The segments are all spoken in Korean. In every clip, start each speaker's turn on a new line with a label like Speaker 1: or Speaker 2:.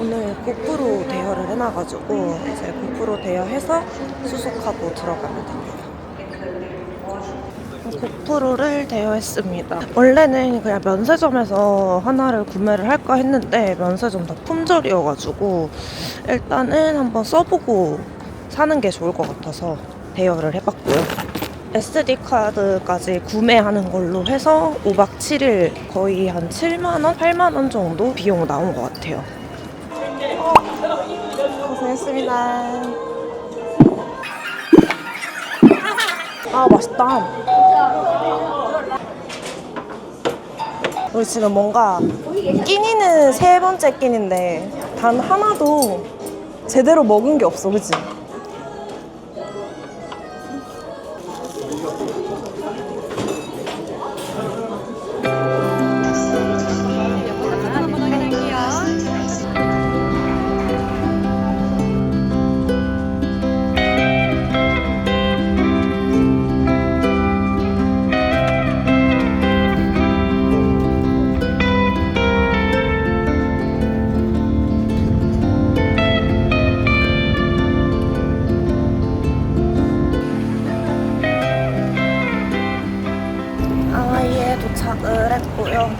Speaker 1: 오늘 고프로 대여를 해놔가지고 이제 고프로 대여해서 수속하고 들어가면 됩니다. 고프로를 대여했습니다. 원래는 그냥 면세점에서 하나를 구매를 할까 했는데 면세점 다 품절이어가지고 일단은 한번 써보고 사는 게 좋을 것 같아서 대여를 해봤고요. SD카드까지 구매하는 걸로 해서 5박 7일 거의 한 7만원? 8만원 정도 비용 나온 것 같아요. 고생했습니다. 아, 맛있다. 우리 지금 뭔가 끼니는 세 번째 끼니인데 단 하나도 제대로 먹은 게 없어, 그치? 하와이에 도착을 했고요.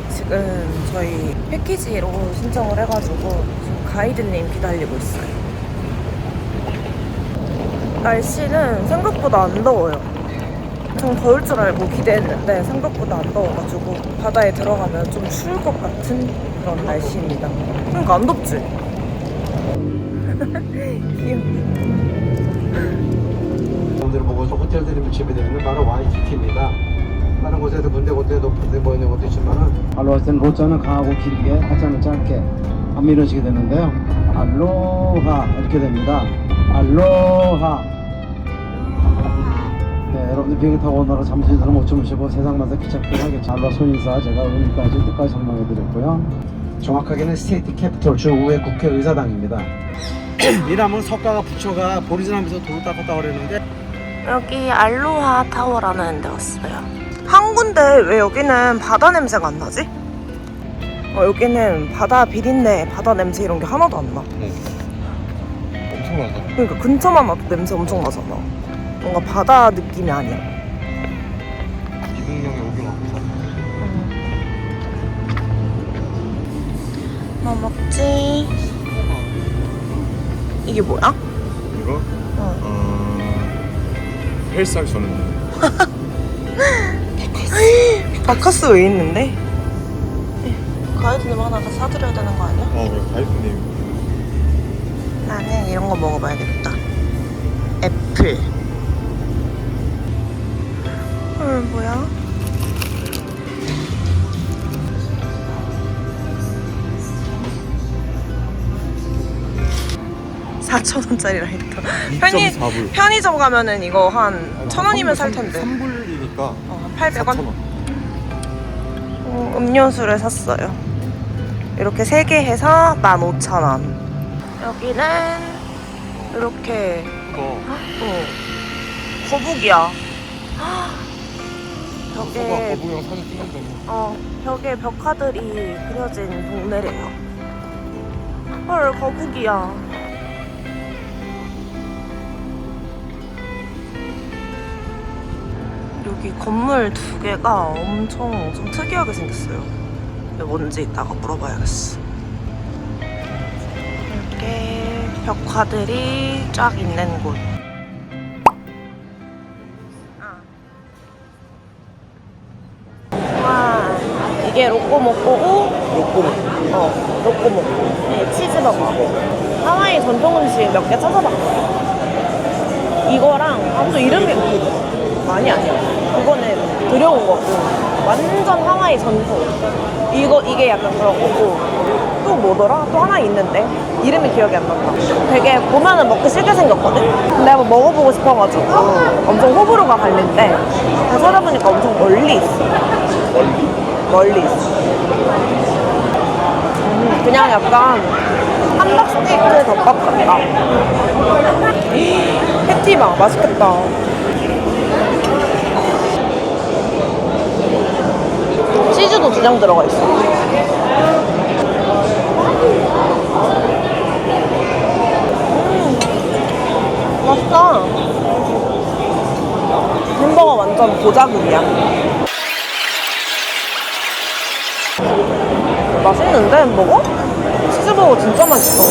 Speaker 1: 지금 저희 패키지로 신청을 해가지고 지금 가이드님 기다리고 있어요. 날씨는 생각보다 안 더워요. 좀 더울 줄 알고 기대했는데 생각보다 안 더워가지고 바다에 들어가면 좀 추울 것 같은 그런 날씨입니다. 그러니까 안 덥지? 귀여워.
Speaker 2: 오늘 보고 호텔들이 재배되어 있는 바로 와이키키입니다. 다른 곳에도 군데군데 높은 데 모이는 곳도 있지만은 알로하는 로자는 강하고 길게, 하자는 짧게 안 이루어지게 되는데요. 알로하 이렇게 됩니다. 알로하. 네, 여러분들 비행기 타고 오느라 잠시도 못 주무시고 세상만사 기착하게 알로하 손인사 제가 오늘까지 끝까지 설명해드렸고요. 정확하게는 스테이트 캐피털 중국의 국회의사당입니다. 이라면 석가가 부처가 보리지나면서 도로 닦았다 그랬는데
Speaker 1: 여기 알로하 타워라는 데 왔어요. 한 군데 왜 여기는 바다 냄새가 안 나지? 여기는 바다 비린내, 바다 냄새 이런 게 하나도 안 나.
Speaker 3: 엄청 나죠?
Speaker 1: 그러니까 근처만 와도 냄새 엄청 나잖아. 뭔가 바다 느낌이 아니야.
Speaker 3: 이동형에 오긴 왔고
Speaker 1: 뭐 먹지? 이게 뭐야?
Speaker 3: 이거? 헬스하기 전에
Speaker 1: 바카스 왜 있는데? 가이드님 하나 다 사드려야 되는 거 아니야?
Speaker 3: 그래 가이드님
Speaker 1: 나는 이런 거 먹어봐야겠다. 애플. 헐, 뭐야? $4,000원짜리라 했다.
Speaker 3: 2.4불
Speaker 1: 편의점 가면은 이거 한 1,000원이면 살 텐데.
Speaker 3: 3불이니까
Speaker 1: 800원? 음료수를 샀어요. 이렇게 3개 해서 15,000원. 여기는 이렇게 거북이야. 벽에
Speaker 3: 거북이랑 사진 찍는다고
Speaker 1: 벽에 벽화들이 그려진 동네래요. 헐, 거북이야. 여기 건물 2개가 엄청 특이하게 생겼어요. 이게 뭔지 이따가 물어봐야겠어. 이렇게 벽화들이 쫙 있는 곳. 와, 이게 로꼬모꼬고 로꼬모꼬. 네, 치즈버거. 하와이 전통 음식 몇 개 찾아봤거든요. 이거랑 또 이름이 아니야. 그거는 들여온 거고 완전 하와이 전통. 이게 약간 그런 거고 또 뭐더라? 또 하나 있는데 이름이 기억이 안 난다. 되게 보면은 먹기 싫게 생겼거든? 근데 한번 먹어보고 싶어가지고 엄청 호불호가 갈린데 찾아보니까 엄청 멀리 있어. 멀리 있어. 그냥 약간 함박스테이크 덮밥 같다. 패티 봐, 맛있겠다. 치즈도 2장 들어가 있어. 완전 고자국이야. 맛있는데 햄버거? 치즈버거 진짜 맛있어.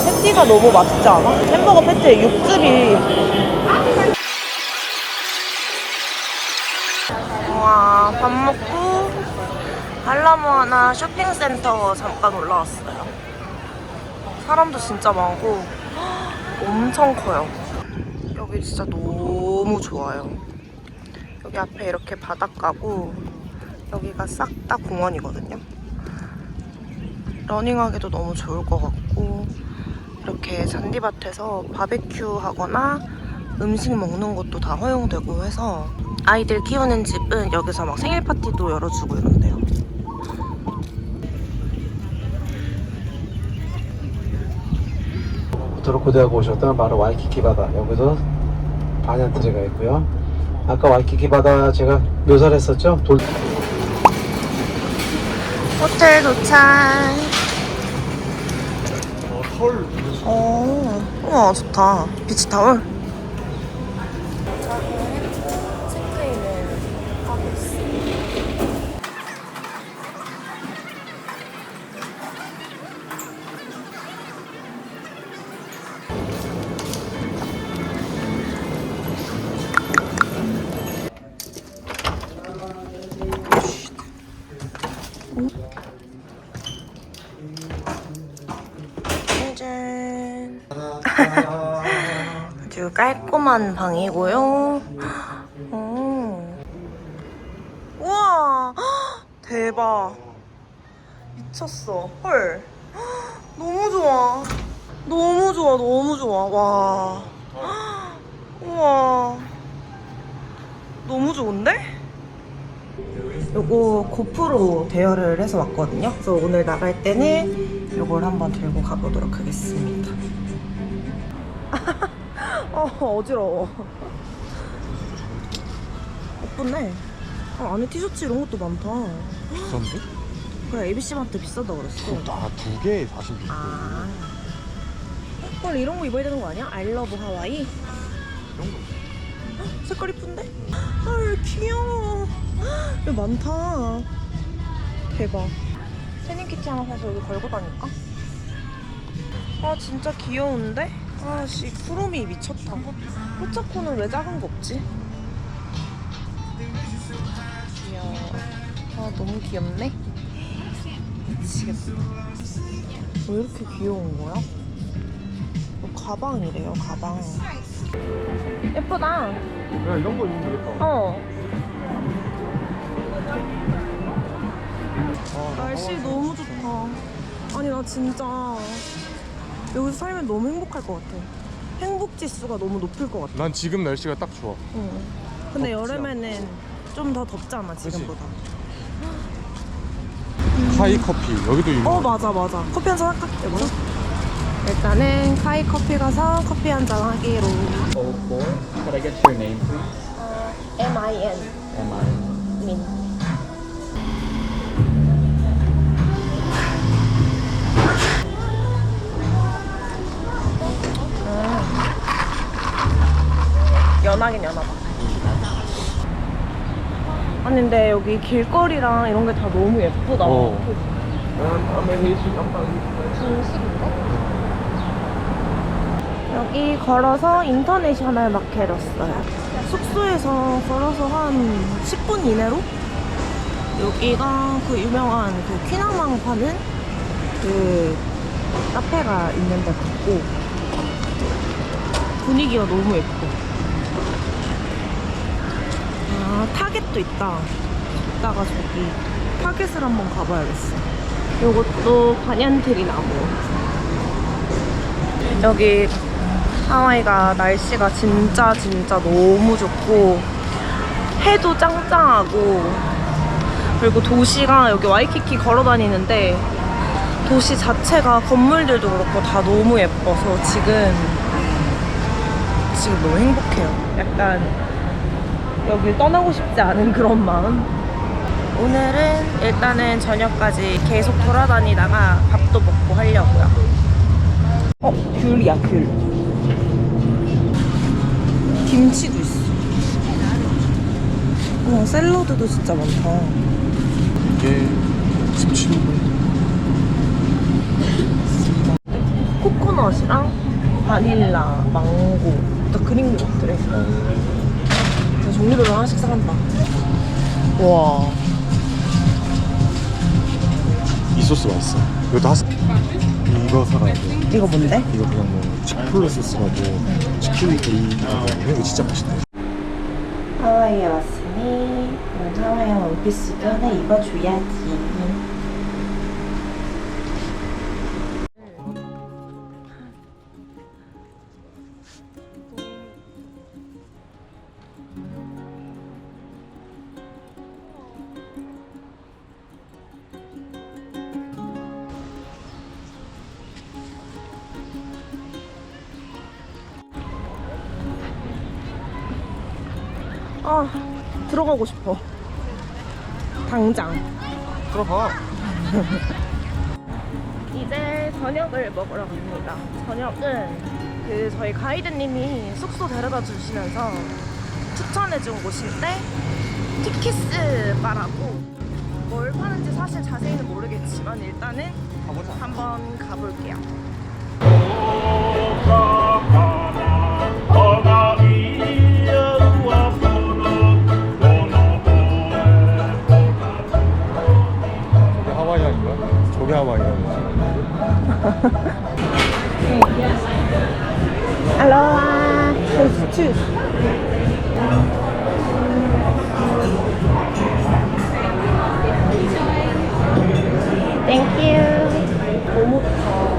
Speaker 1: 패티가 너무 맛있지 않아? 햄버거 패티에 육즙이. 와, 밥 먹고 알라모아나 쇼핑센터 잠깐 올라왔어요. 사람도 진짜 많고 엄청 커요. 여기 진짜 너무 좋아요. 여기 앞에 이렇게 바닷가고 여기가 싹 다 공원이거든요. 러닝하기도 너무 좋을 것 같고 이렇게 잔디밭에서 바베큐 하거나 음식 먹는 것도 다 허용되고 해서 아이들 키우는 집은 여기서 막 생일 파티도 열어주고 이런데요.
Speaker 2: 도로코드하고 오셨다면 바로 와이키키 바다. 여기서 반얀트리가 있고요. 아까 와이키키 바다 제가 묘사를 했었죠?
Speaker 1: 호텔 도착.
Speaker 3: 털.
Speaker 1: 우와 좋다. 비치타올. 짜잔. 아주 깔끔한 방이고요. 우와 대박. 미쳤어. 헐. 너무 좋아. 너무 좋아. 너무 좋아. 와. 우와. 너무 좋은데? 요거 고프로 대여를 해서 왔거든요. 그래서 오늘 나갈 때는 요걸 한번 들고 가보도록 하겠습니다. 어지러워. 예쁘네. 안에 티셔츠 이런 것도 많다.
Speaker 3: 비싼데?
Speaker 1: 그래, ABC마트 비싸다 그랬어.
Speaker 3: 두 개에 40.
Speaker 1: 아. 헐, 이런 거 입어야 되는 거 아니야? I love 하와이?
Speaker 3: 이런 거.
Speaker 1: 색깔 이쁜데? 헐, 귀여워. 여기 많다. 대박. 스닝키티 하나 사서 여기 걸고 다닐까? 아, 진짜 귀여운데? 아씨, 쿠로미 미쳤다. 포차코는 왜 작은 거 없지? 귀여워. 아, 너무 귀엽네? 미치겠다. 왜 이렇게 귀여운 거야? 가방이래요, 가방. 예쁘다.
Speaker 3: 야, 이런 거 입으면 되겠다.
Speaker 1: 날씨 너무 좋다. 아니, 나 진짜 여기서 살면 너무 행복할 것 같아. 행복 지수가 너무 높을 것 같아.
Speaker 3: 난 지금 날씨가 딱 좋아.
Speaker 1: 근데
Speaker 3: 덥지
Speaker 1: 여름에는 좀 더 덥잖아, 지금보다.
Speaker 3: 카이 커피 여기도 유명해.
Speaker 1: 맞아. 커피 한 잔 할까? 여보세요? 일단은 카이 커피 가서 커피 한 잔 하기로.
Speaker 4: 04. Could I get your name, please?
Speaker 1: MIN.
Speaker 4: M.I.
Speaker 1: 민. 연하긴 연하다. 아니 근데 여기 길거리랑 이런 게 다 너무 예쁘다. 여기 걸어서 인터내셔널 마켓이었어요. 숙소에서 걸어서 한 10분 이내로 여기가 그 유명한 그 퀴나망 파는 그 카페가 있는 데 같고 분위기가 너무 예뻐. 아, 타겟도 있다. 이따가 저기 타겟을 한번 가봐야겠어. 요것도 반얀트리 나무. 여기 하와이가 날씨가 진짜 너무 좋고 해도 짱짱하고 그리고 도시가 여기 와이키키 걸어 다니는데 도시 자체가 건물들도 그렇고 다 너무 예뻐서 지금 너무 행복해요. 약간 여길 떠나고 싶지 않은 그런 마음. 오늘은 일단은 저녁까지 계속 돌아다니다가 밥도 먹고 하려고요. 귤이야, 귤. 김치도 있어. 샐러드도 진짜 많다.
Speaker 3: 이게 17분.
Speaker 1: 코코넛이랑 바닐라, 망고, 또 그린 거 들어있어. 종류별로 하나씩 사간다. 와.
Speaker 3: 이 소스 맛있어. 이것도 하스. 이거 사가야 돼.
Speaker 1: 이거 뭔데?
Speaker 3: 이거 그냥 뭐 치폴레 소스라고 치킨 게이라고 이거 진짜 맛있대.
Speaker 1: 하와이에 왔으니 하와이안 원피스도 하나 입어줘야지. 아, 들어가고 싶어. 당장.
Speaker 3: 들어가.
Speaker 1: 이제 저녁을 먹으러 갑니다. 저녁은 저희 가이드님이 숙소 데려다 주시면서 추천해준 곳인데 티키스 바라고, 뭘 파는지 사실 자세히는 모르겠지만 일단은
Speaker 3: 가보자.
Speaker 1: 한번 가볼게요.
Speaker 3: 저게 하와이안인가? 저게 하와이안이지.
Speaker 1: 알로하. 추스. 땡큐. 뭐부터?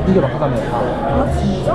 Speaker 2: 이게 마카다미아.
Speaker 1: 아 진짜?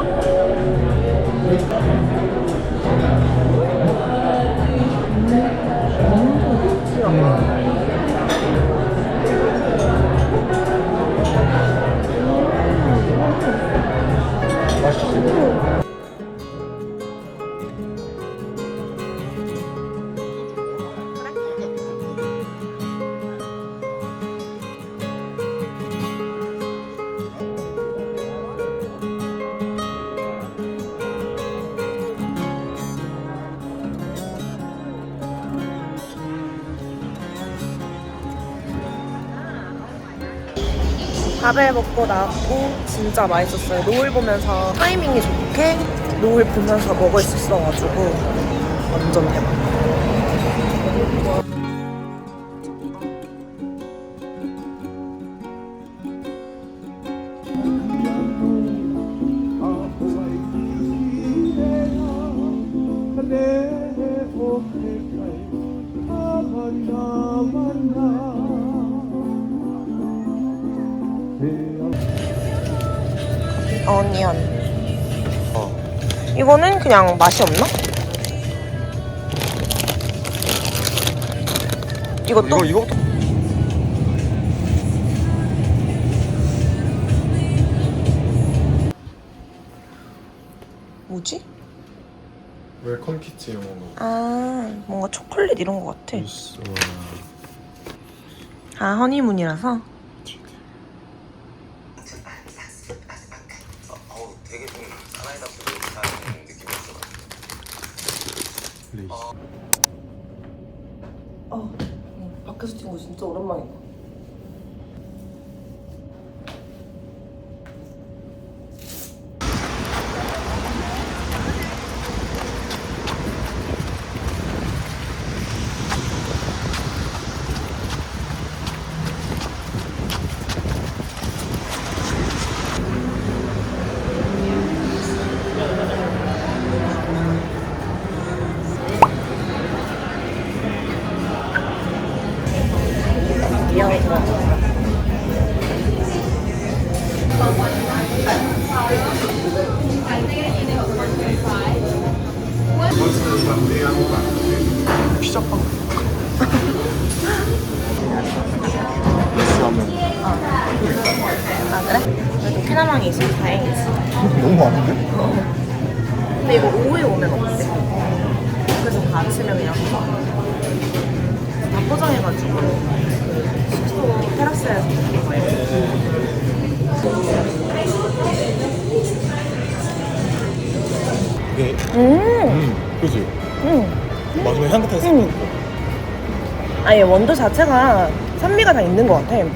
Speaker 1: 밥을 먹고 나왔고 진짜 맛있었어요. 노을 보면서 타이밍이 좋게 노을 보면서 먹을 수 있어가지고 완전 대박. 어니언. 이거는 그냥 맛이 없나? 이것도?
Speaker 3: 이거부터.
Speaker 1: 뭐지?
Speaker 3: 웰컴 키트 이런 건가?
Speaker 1: 아, 뭔가 초콜릿 이런 거 같아.
Speaker 3: 있어.
Speaker 1: 아, 허니문이라서?
Speaker 5: 되게 좀 사나이답게 못하는 느낌이었어.
Speaker 3: 레이스.
Speaker 1: 밖에서 찍은 거 진짜 오랜만이다.
Speaker 3: 피자빵. 레스 하면
Speaker 1: 아, 그래? 그래도 캐나방이 있어서 다행이지.
Speaker 3: 너무 많은데?
Speaker 1: 근데 이거 오후에 오면 어때? 그래서 다 아침에 그냥 다 포장해가지고 숙소 테라스에서 먹는 거예요.
Speaker 3: 이게 그지? 마지막에 향긋한 스프 있고.
Speaker 1: 아니 원두 자체가 산미가 다 있는 것 같아.
Speaker 3: 아 이거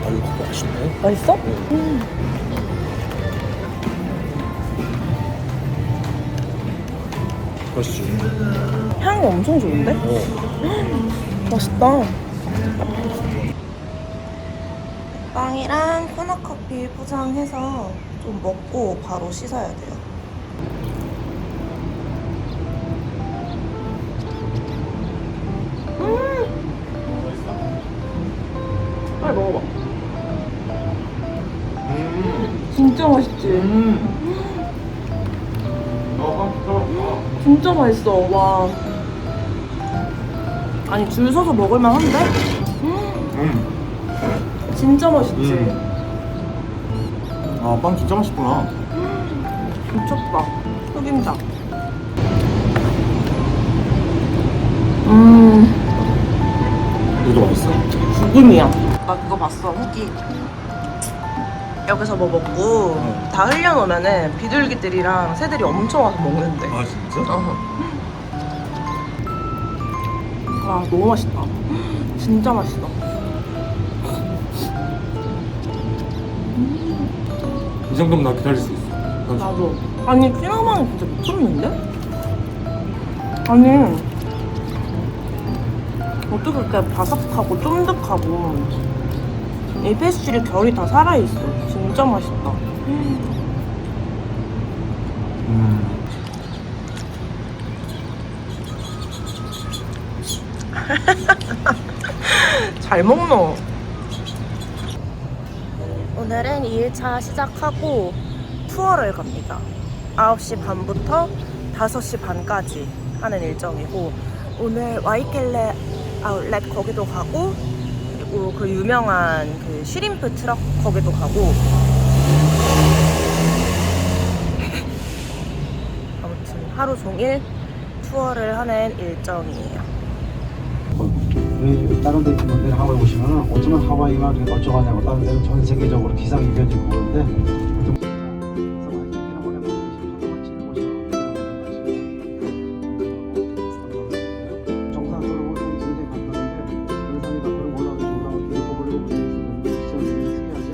Speaker 3: 그거 맛있네.
Speaker 1: 맛있어?
Speaker 3: 맛있지?
Speaker 1: 향이 엄청 좋은데? 맛있다. 빵이랑 코너커피 포장해서 좀 먹고 바로 씻어야 돼요. 빨리 먹어봐. 진짜 맛있지? 진짜 맛있어. 와. 아니 줄 서서 먹을만 한데? 진짜 맛있지?
Speaker 3: 아, 빵 진짜 맛있구나.
Speaker 1: 미쳤다. 흑임자.
Speaker 3: 이것도 맛있어?
Speaker 1: 죽음이야. 나 그거 봤어. 후기. 여기서 뭐 먹고 다 흘려놓으면은 비둘기들이랑 새들이 엄청 와서 먹는데.
Speaker 3: 아, 진짜?
Speaker 1: 와 너무 맛있다. 진짜 맛있어.
Speaker 3: 이 정도면 나 기다릴 수 있어.
Speaker 1: 나도. 아니 피나망이 진짜 미쳤는데? 아니 어떻게 그렇게 바삭하고 쫀득하고 이 페스츄리 결이 다 살아있어. 진짜 맛있다. 잘 먹노. 오늘은 2일차 시작하고 투어를 갑니다. 9시 반부터 5시 반까지 하는 일정이고 오늘 와이켈레 아울렛 거기도 가고 그리고 그 유명한 그 쉬림프 트럭 거기도 가고 아무튼 하루 종일 투어를 하는 일정이에요.
Speaker 2: 우리 다른 데 있는 분들 하와이 오시면은 어쩌면 하와이가 이렇게 멀쩡하냐고 다른 데는 전 세계적으로 기상이변이고 그러는데 정상적으로 굉장히 간단한데 정상이 가끔 올라가서 정상을 뒤로 버리고 시험이 특이하죠.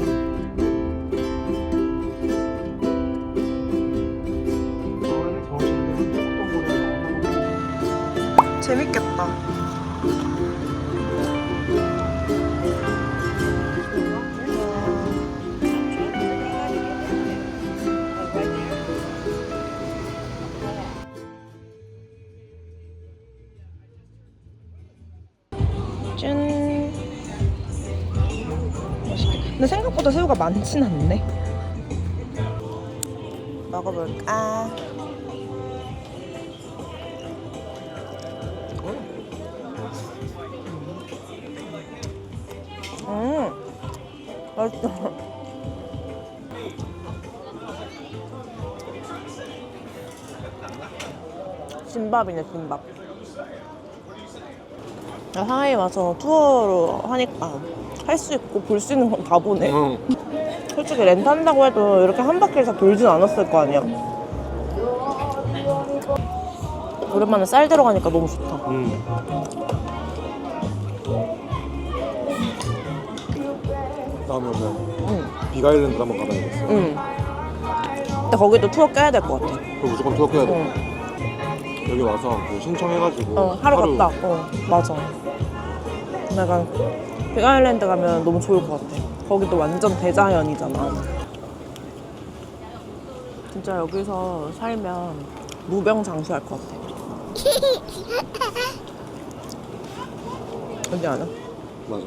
Speaker 1: 재밌겠다. 짠. 맛있겠다. 근데 생각보다 새우가 많진 않네. 먹어볼까? 맛있다. 김밥이네, 김밥. 하와이 와서 투어로 하니까 할 수 있고 볼 수 있는 건 다 보네. 솔직히 렌트 한다고 해도 이렇게 한 바퀴를 다 돌진 않았을 거 아니야. 오랜만에 쌀 들어가니까 너무 좋다.
Speaker 3: 다음에 오면 빅아일랜드 한번 가봐야겠어.
Speaker 1: 근데 거기도 투어 껴야 될 것 같아.
Speaker 3: 그거 무조건 투어 껴야 돼. 여기 와서 그 신청해가지고
Speaker 1: 하루 갔다. 맞아. 내가 빅아일랜드 가면 너무 좋을 것 같아. 거기도 완전 대자연이잖아. 진짜 여기서 살면 무병장수할 것 같아. 어디 아냐?
Speaker 3: 맞아.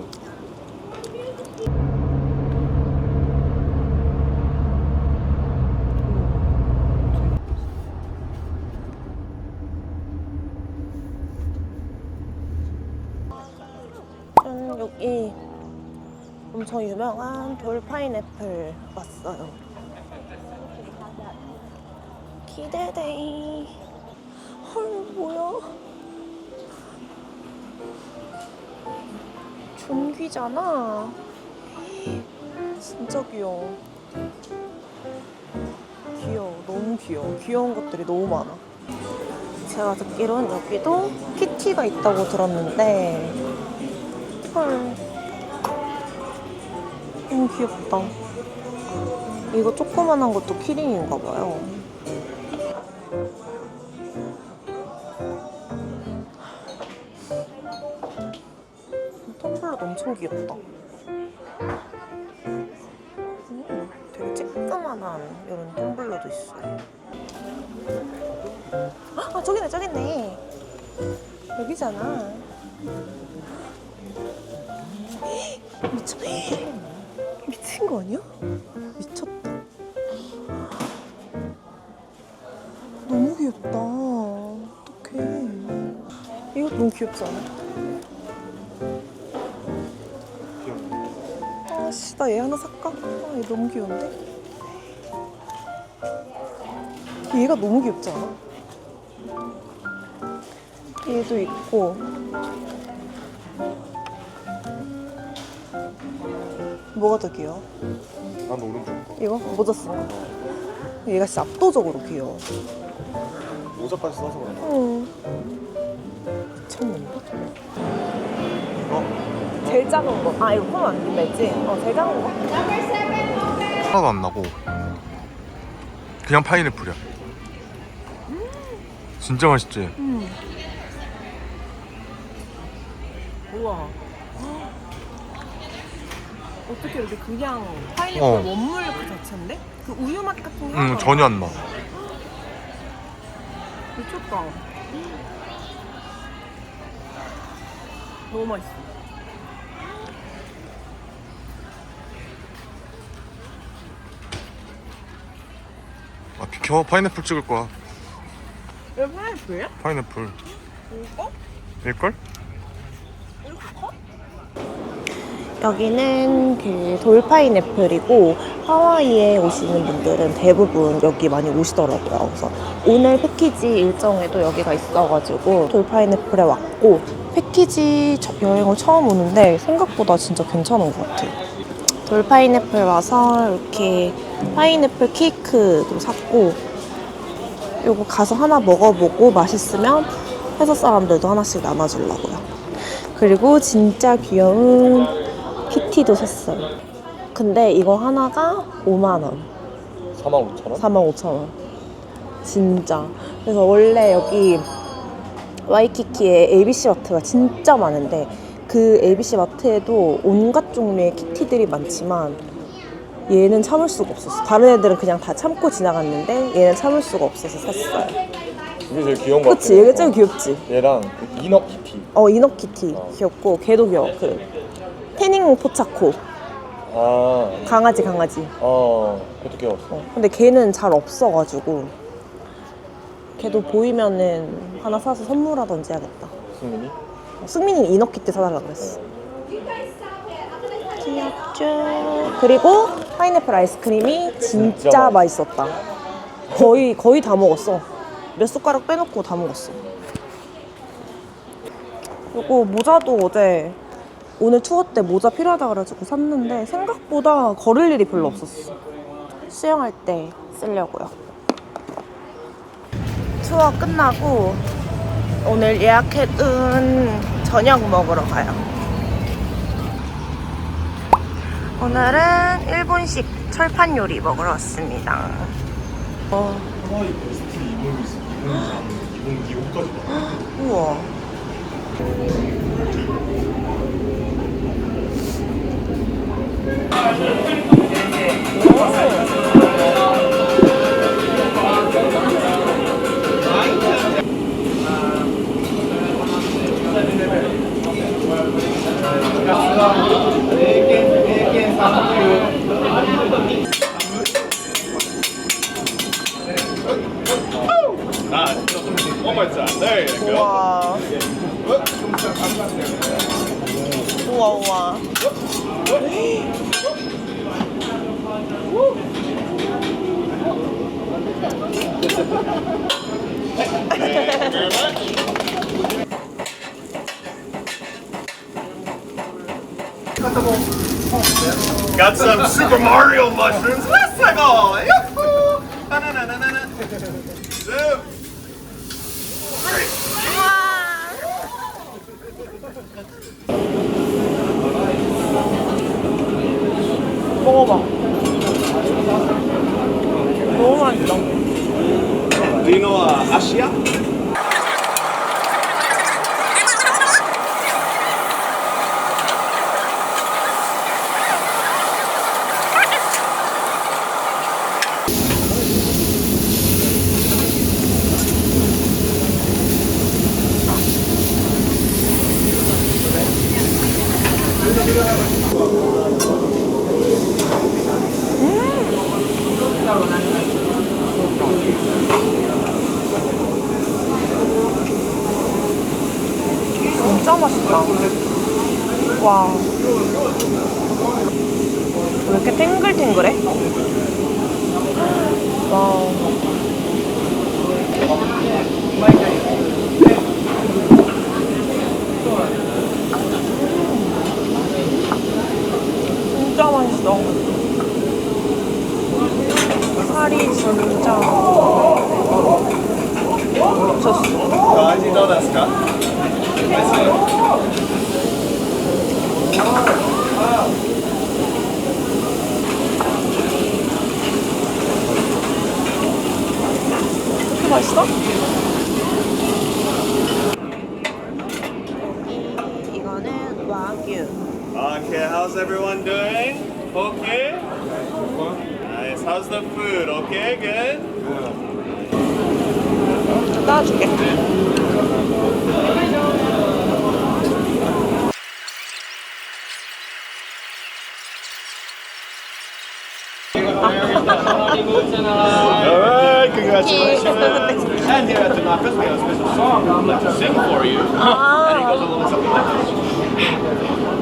Speaker 1: 짠, 여기 엄청 유명한 돌 파인애플 왔어요. 기대돼. 헐, 뭐야? 존귀잖아. 진짜 귀여워. 귀여워. 너무 귀여워. 귀여운 것들이 너무 많아. 제가 듣기로는 여기도 키티가 있다고 들었는데 헐, 너무 귀엽다. 이거 조그만한 것도 키링인가 봐요. 텀블러도 엄청 귀엽다. 되게 쬐끄만한 이런 텀블러도 있어요. 아, 저기네, 저기네. 여기잖아. 미쳐. 미친 거 아니야? 미쳤다. 너무 귀엽다. 어떡해. 이거 너무 귀엽지 않아? 아씨, 나 얘 하나 살까? 아, 얘 너무 귀여운데? 얘가 너무 귀엽지 않아? 얘도 있고. 뭐가 더 귀여워?
Speaker 3: 난 오른쪽 거.
Speaker 1: 이거? 모자 쓴 거. 얘가 진짜 압도적으로 귀여워.
Speaker 3: 모자까지 써서 그런가?
Speaker 1: 응. 미쳤는데?
Speaker 3: 이거?
Speaker 1: 제일 작은 거. 아, 이거 폰 안 된다 했지? 제일 작은 거.
Speaker 3: 하나도 안 나고 그냥 파인애플이야. 진짜 맛있지?
Speaker 1: 우와. 어떻게 이렇게 그냥 파인애플
Speaker 3: 어.
Speaker 1: 원물 그 자체인데? 그 우유 맛 같은 거?
Speaker 3: 전혀 안 나.
Speaker 1: 미쳤다. 너무 맛있어.
Speaker 3: 아 비켜. 파인애플 찍을 거야.
Speaker 1: 이거 파인애플이야?
Speaker 3: 파인애플
Speaker 1: 이거?
Speaker 3: 일걸?
Speaker 1: 이렇게 커? 여기는 그 돌파인애플이고 하와이에 오시는 분들은 대부분 여기 많이 오시더라고요. 그래서 오늘 패키지 일정에도 여기가 있어가지고 돌파인애플에 왔고 패키지 여행을 처음 오는데 생각보다 진짜 괜찮은 것 같아요. 돌파인애플 와서 이렇게 파인애플 케이크도 샀고 요거 가서 하나 먹어보고 맛있으면 회사 사람들도 하나씩 나눠주려고요. 그리고 진짜 귀여운 키티도 샀어요. 근데 이거 하나가 5만 원.
Speaker 3: 45,000원?
Speaker 1: 45,000원. 진짜. 그래서 원래 여기 와이키키에 ABC 마트가 진짜 많은데 그 ABC 마트에도 온갖 종류의 키티들이 많지만 얘는 참을 수가 없었어. 다른 애들은 그냥 다 참고 지나갔는데 얘는 참을 수가 없어서 샀어요.
Speaker 3: 이게 제일 귀여운 거 같아.
Speaker 1: 그치? 얘가 제일 귀엽지?
Speaker 3: 얘랑 그 이너키티.
Speaker 1: 이너키티 귀엽고 걔도 귀여워. 그 태닝 포차코
Speaker 3: 아,
Speaker 1: 강아지
Speaker 3: 그것도 귀여웠어.
Speaker 1: 근데 걔는 잘 없어가지고 걔도 보이면은 하나 사서 선물하던지 해야겠다.
Speaker 3: 승민이?
Speaker 1: 승민이는 이너키티 사달라고 그랬어. 귀엽죠? 그리고 파인애플 아이스크림이 진짜 맛있었다. 거의 다 먹었어. 몇 숟가락 빼놓고 다 먹었어. 그리고 모자도 어제 오늘 투어 때 모자 필요하다 그래가지고 샀는데 생각보다 걸을 일이 별로 없었어. 수영할 때 쓰려고요. 투어 끝나고 오늘 예약해둔 저녁 먹으러 가요. 오늘은 일본식 철판 요리 먹으러 왔습니다.
Speaker 3: 하와이 베스트 이모이 있어. 이모까지 봐.
Speaker 1: 우와. 우와. 우와.
Speaker 5: Got some Super Mario mushrooms. Let's go! Yahoo! Na-na-na-na-na. Two.
Speaker 1: 먹어봐. 너무 맛있다.
Speaker 5: Do you know Ashia?
Speaker 1: 진짜 맛있다. 와. 왜 이렇게 탱글탱글해? 와우. 진짜 맛있어. 살이 진짜 미쳤어.
Speaker 5: 味どうですか?
Speaker 1: 이렇게 맛있어? 이거는 와규.
Speaker 5: Okay, how's everyone doing? Okay? Nice. How's the food? Okay, good?
Speaker 1: 따줄게.
Speaker 5: Alright, congratulations. And here at the Nakas, we have a special song I'd like to sing for you. And it goes a little something like this.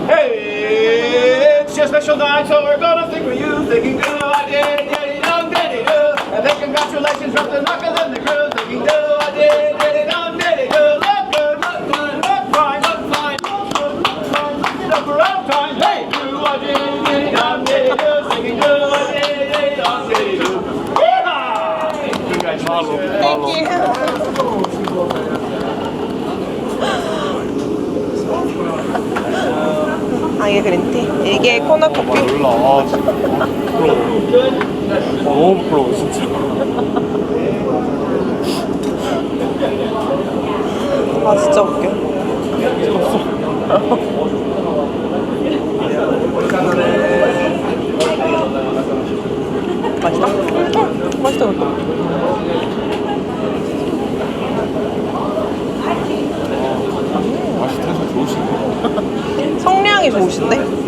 Speaker 5: Hey, it's your special night, so we're gonna sing for you. Thinking do, I did it, dum, did it, do. And then congratulations from the Nakas and the crew. Thinking do, I did it, dum, did it, do. Look good, look fine, look fine, look fine, look good, look fine. Look it up for our time. Hey, do, I did it, dum, did it, do. Thinking do, I did it, dum, did it, do.
Speaker 1: 아, 이게 그린티? 이게 코너 커피?
Speaker 3: 몰라 진짜 부끄러워. 너무 부끄러워 진짜.
Speaker 1: 아, 진짜 웃겨. 맛있다? 응, 맛있다,
Speaker 3: 맛있어서 좋으신데?
Speaker 1: 성량이 좋으신데?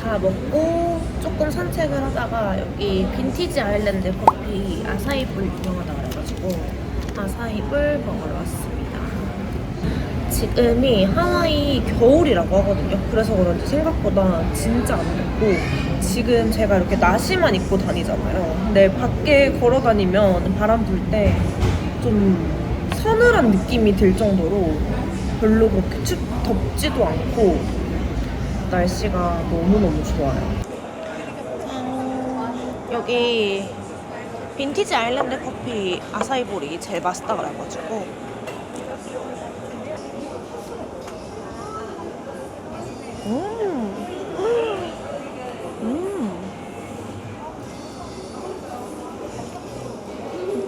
Speaker 1: 다 먹고 조금 산책을 하다가 여기 빈티지 아일랜드 커피 아사이볼 유명하다 그래가지고 아사이볼 먹으러 왔습니다. 지금이 하와이 겨울이라고 하거든요. 그래서 그런지 생각보다 진짜 안 덥고 지금 제가 이렇게 나시만 입고 다니잖아요. 근데 밖에 걸어 다니면 바람 불 때 좀 서늘한 느낌이 들 정도로 별로 그렇게 덥지도 않고 날씨가 너무너무 좋아요. 여기 빈티지 아일랜드 커피 아사이볼이 제일 맛있다 그래가지고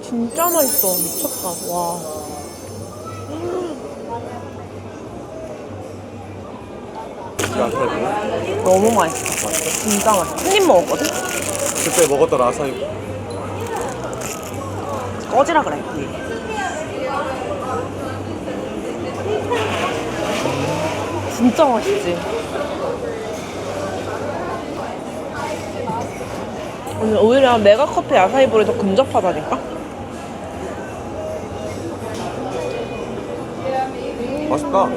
Speaker 1: 진짜 맛있어. 미쳤다. 와. 너무 맛있어. 진짜 맛있어. 한 입 먹었거든?
Speaker 3: 그때 먹었던 아사히
Speaker 1: 꺼지라 그래. 진짜 맛있지? 오히려 메가커피 아사이볼이 더 근접하다니까?
Speaker 3: 맛있다.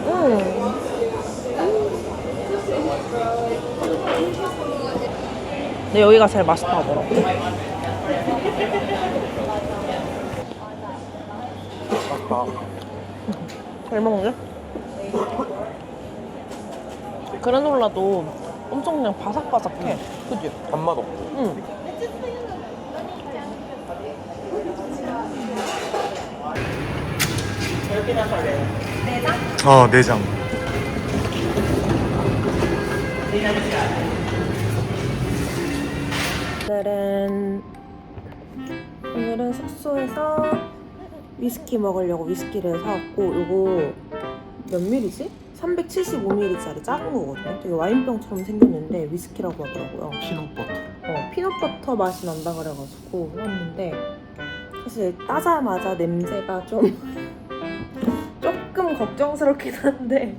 Speaker 1: 근데 여기가 제일 맛있다 하더라고. 잘 먹네? 그래놀라도 엄청 그냥 바삭바삭해. 그지?
Speaker 3: 단맛 없고.
Speaker 1: 응.
Speaker 3: 내장.
Speaker 1: 오늘은 숙소에서 위스키 먹으려고 위스키를 사왔고, 요거 몇 밀이지? 375ml짜리 작은 거거든요. 되게 와인병처럼 생겼는데 위스키라고 하더라고요.
Speaker 3: 피넛버터.
Speaker 1: 피넛버터 맛이 난다 그래가지고 샀는데, 사실 따자마자 냄새가 좀 조금 걱정스럽긴 한데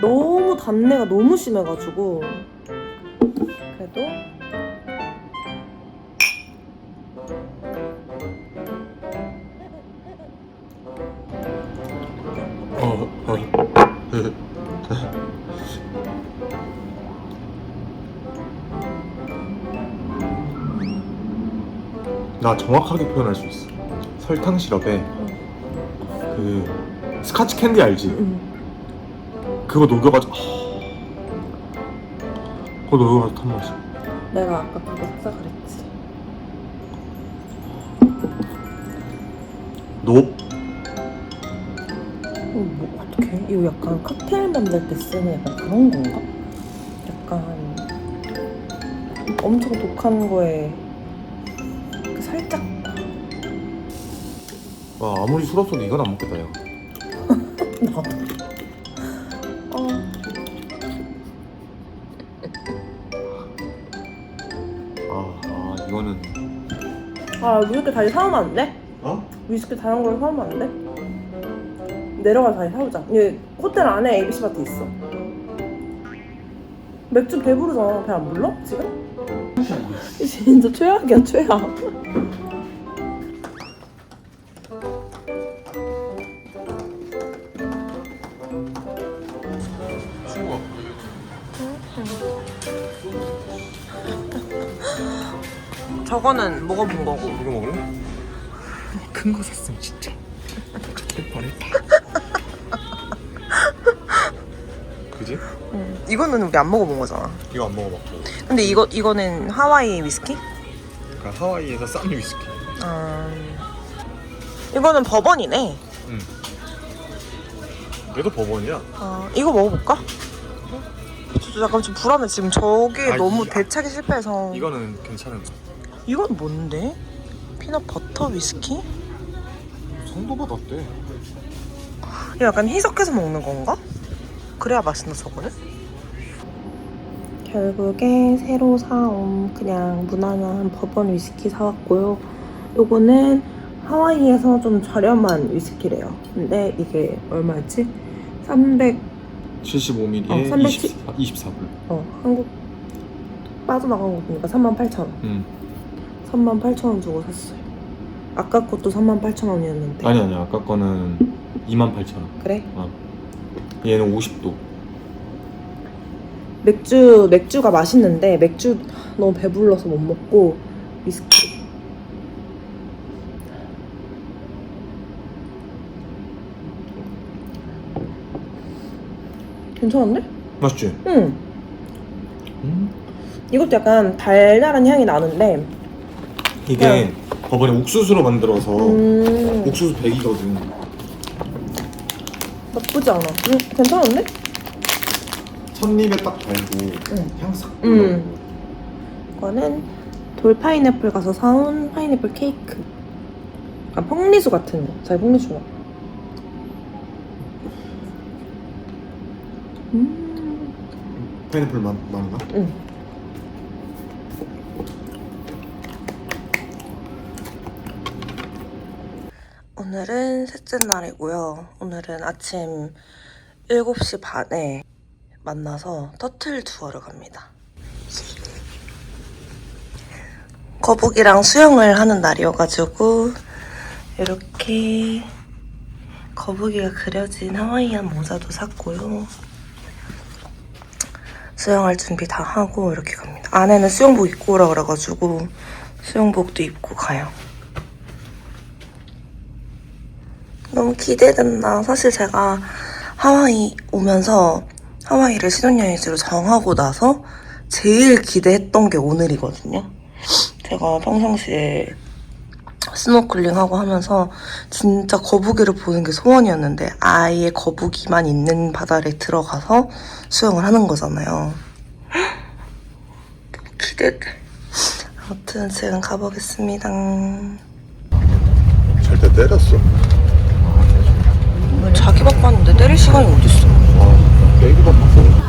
Speaker 1: 너무 단내가 너무 심해가지고 그래도
Speaker 3: 나 정확하게 표현할 수 있어. 설탕 시럽에 그 스카치 캔디 알지? 그거 녹여가지고 그거 녹여가지고 탄 맛이야.
Speaker 1: 내가 아까 그거 샀다 그랬지.
Speaker 3: 높.
Speaker 1: 뭐 어떡해? 이거 약간 칵테일 만들 때 쓰는 약간 그런 건가? 약간 엄청 독한 거에 그 살짝
Speaker 3: 와, 아무리 술 없어도 이건 안 먹겠다 야.
Speaker 1: 나도
Speaker 3: 이거는
Speaker 1: 위스키 다시 사오면 안 돼? 위스키 다른 걸 사오면 안 돼? 내려가서 다시 사오자. 얘 호텔 안에 ABC 마트 있어. 맥주 배부르잖아. 배 안 불러? 지금? 진짜 최악이야, 최악. 저거는 먹어본 거고.
Speaker 3: 이거 먹을래? 큰 거 샀으면 진짜 될 뻔했다. 그지?
Speaker 1: 이거는 우리 안 먹어본 거잖아.
Speaker 3: 이거 안 먹어봤고.
Speaker 1: 근데 이거는 하와이 위스키?
Speaker 3: 그러니까 하와이에서 싼 위스키.
Speaker 1: 이거는 버번이네.
Speaker 3: 얘도 버번이야.
Speaker 1: 이거 먹어볼까? 저 약간 좀 불안해. 지금 저게 너무
Speaker 3: 이-
Speaker 1: 대차게 실패해서.
Speaker 3: 이거는 괜찮은 거.
Speaker 1: 이건 뭔데? 피넛 버터 위스키?
Speaker 3: 성도가 어때?
Speaker 1: 이거 약간 희석해서 먹는 건가? 그래야 맛있나 저거는? 결국에 새로 사온 그냥 무난한 버번 위스키 사왔고요. 요거는 하와이에서 좀 저렴한 위스키래요. 근데 이게 얼마였지?
Speaker 3: 75ml에
Speaker 1: 370.
Speaker 3: 24불.
Speaker 1: 한국 빠져나간 거 보니까 38,000원. 38,000원 주고 샀어요. 아까 것도 38,000원이었는데.
Speaker 3: 아니 아까 거는 28,000원.
Speaker 1: 그래?
Speaker 3: 얘는 50도.
Speaker 1: 맥주가 맛있는데 맥주 너무 배불러서 못 먹고 위스키. 괜찮은데?
Speaker 3: 맛있지?
Speaker 1: 응. 이것도 약간 달달한 향이 나는데
Speaker 3: 이게 버번에 옥수수로 만들어서 옥수수 100이거든.
Speaker 1: 나쁘지 않아. 괜찮은데?
Speaker 3: 첫입에 딱 달고 향 싹.
Speaker 1: 이거는 돌 파인애플 가서 사온 파인애플 케이크. 약간 펑리수 같은 거. 잘 펑리수 나.
Speaker 3: 파인애플 맛나?
Speaker 1: 응. 오늘은 셋째 날이고요. 오늘은 아침 7시 반에 만나서 터틀 투어를 갑니다. 거북이랑 수영을 하는 날이어가지고 이렇게 거북이가 그려진 하와이안 모자도 샀고요. 수영할 준비 다 하고 이렇게 갑니다. 안에는 수영복 입고 오라 그래가지고 수영복도 입고 가요.
Speaker 6: 너무 기대된다. 사실 제가 하와이 오면서 하와이를 신혼여행지로 정하고 나서 제일 기대했던 게 오늘이거든요. 제가 평상시에 스노클링하고 하면서 진짜 거북이를 보는 게 소원이었는데 아예 거북이만 있는 바다에 들어가서 수영을 하는 거잖아요. 기대돼. 아무튼 지금 가보겠습니다.
Speaker 3: 잘 때 때렸어.
Speaker 6: 자기 바빴는데 때릴 시간이 어딨어.
Speaker 3: 애기 바빴어.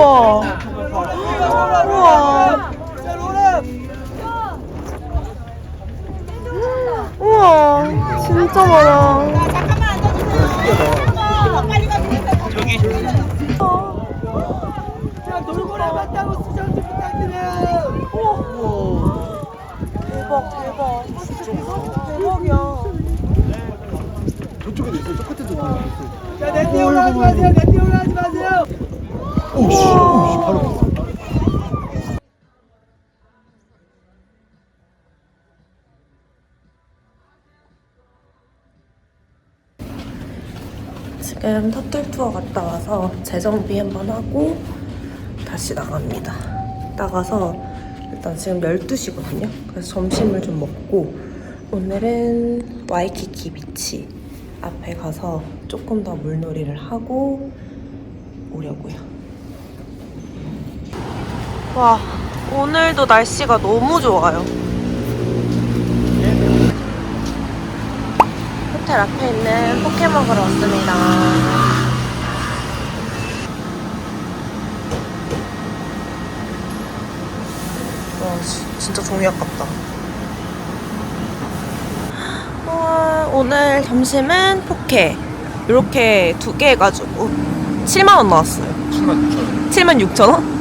Speaker 1: 우와. 우와. 우와. 진짜 많아. 대박 대박. 대박이야.
Speaker 3: 저쪽에도 있어요. 똑같은 저쪽에도 있어요.
Speaker 7: 자, 내 올라가지 마세요. 내 올라가지 마세요.
Speaker 3: 오씨, 바로.
Speaker 6: 지금 터틀 투어 갔다 와서 재정비 한번 하고 다시 나갑니다. 나가서 일단 지금 12시거든요. 그래서 점심을 좀 먹고 오늘은 와이키키 비치 앞에 가서 조금 더 물놀이를 하고 오려고요. 와, 오늘도 날씨가 너무 좋아요. 호텔 앞에 있는 포케 먹으러 왔습니다. 와, 진짜 종이 아깝다. 우와, 오늘 점심은 포케 이렇게 2개 해가지고 7만원 나왔어요. 76,000원?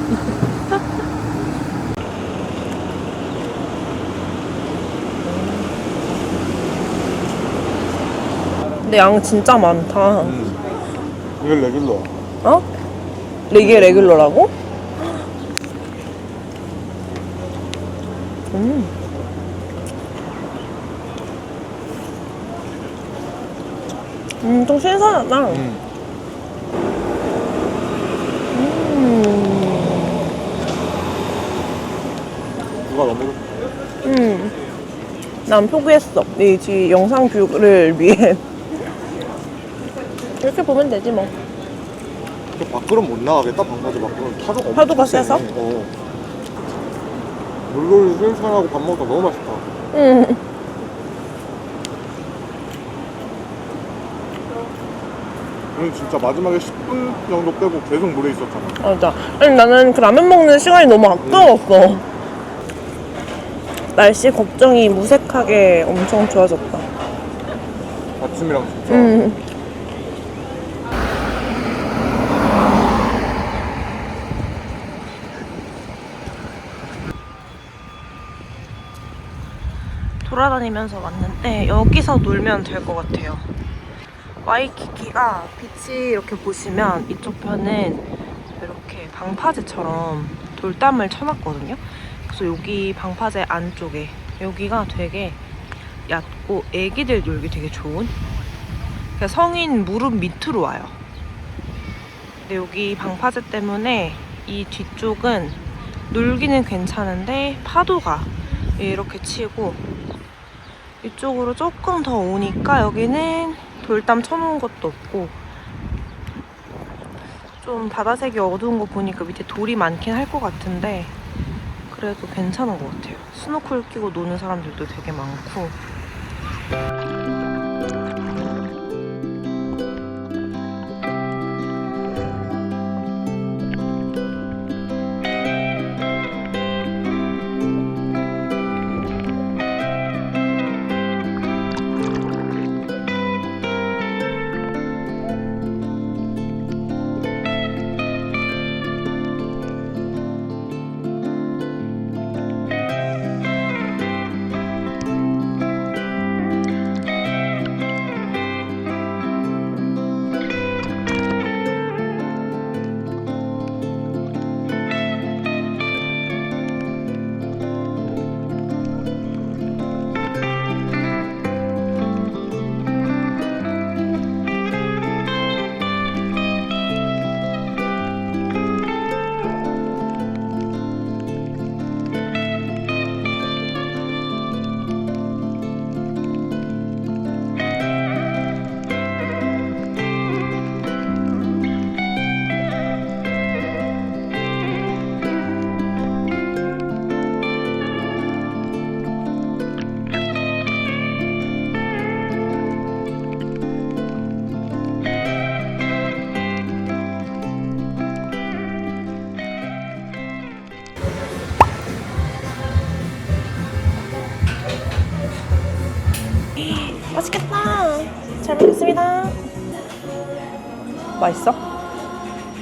Speaker 6: 근데 양 진짜 많다.
Speaker 3: 이게 레귤러.
Speaker 1: 어? 이게 레귤러라고? 좀 신선하다.
Speaker 3: 누가 너무
Speaker 1: 난 포기했어. 이 뒤 영상 뷰를 위해. 이렇게 보면 되지 뭐.
Speaker 3: 밖으로는 못 나가겠다. 방파제 밖으로는 파도가
Speaker 1: 파도가
Speaker 3: 엄청
Speaker 1: 세서?
Speaker 3: 세네. 물놀이 수영하고 밥 먹다 너무 맛있다. 오늘 진짜 마지막에 10분 정도 빼고 계속 물에 있었잖아.
Speaker 1: 맞아. 아니, 나는 그 라면 먹는 시간이 너무 아까웠어. 날씨 걱정이 무색하게 엄청 좋아졌다.
Speaker 3: 아침이랑 진짜.
Speaker 6: 돌아다니면서 왔는데 여기서 놀면 될 것 같아요. 와이키키가 빛이 이렇게 보시면 이쪽 편은 이렇게 방파제처럼 돌담을 쳐놨거든요. 그래서 여기 방파제 안쪽에 여기가 되게 얕고 애기들 놀기 되게 좋은, 그러니까 성인 무릎 밑으로 와요. 근데 여기 방파제 때문에 이 뒤쪽은 놀기는 괜찮은데 파도가 이렇게 치고 이쪽으로 조금 더 오니까 여기는 돌담 쳐놓은 것도 없고 좀 바다색이 어두운 거 보니까 밑에 돌이 많긴 할 것 같은데 그래도 괜찮은 것 같아요. 스노클 끼고 노는 사람들도 되게 많고. 맛있겠다. 잘 먹겠습니다. 맛있어?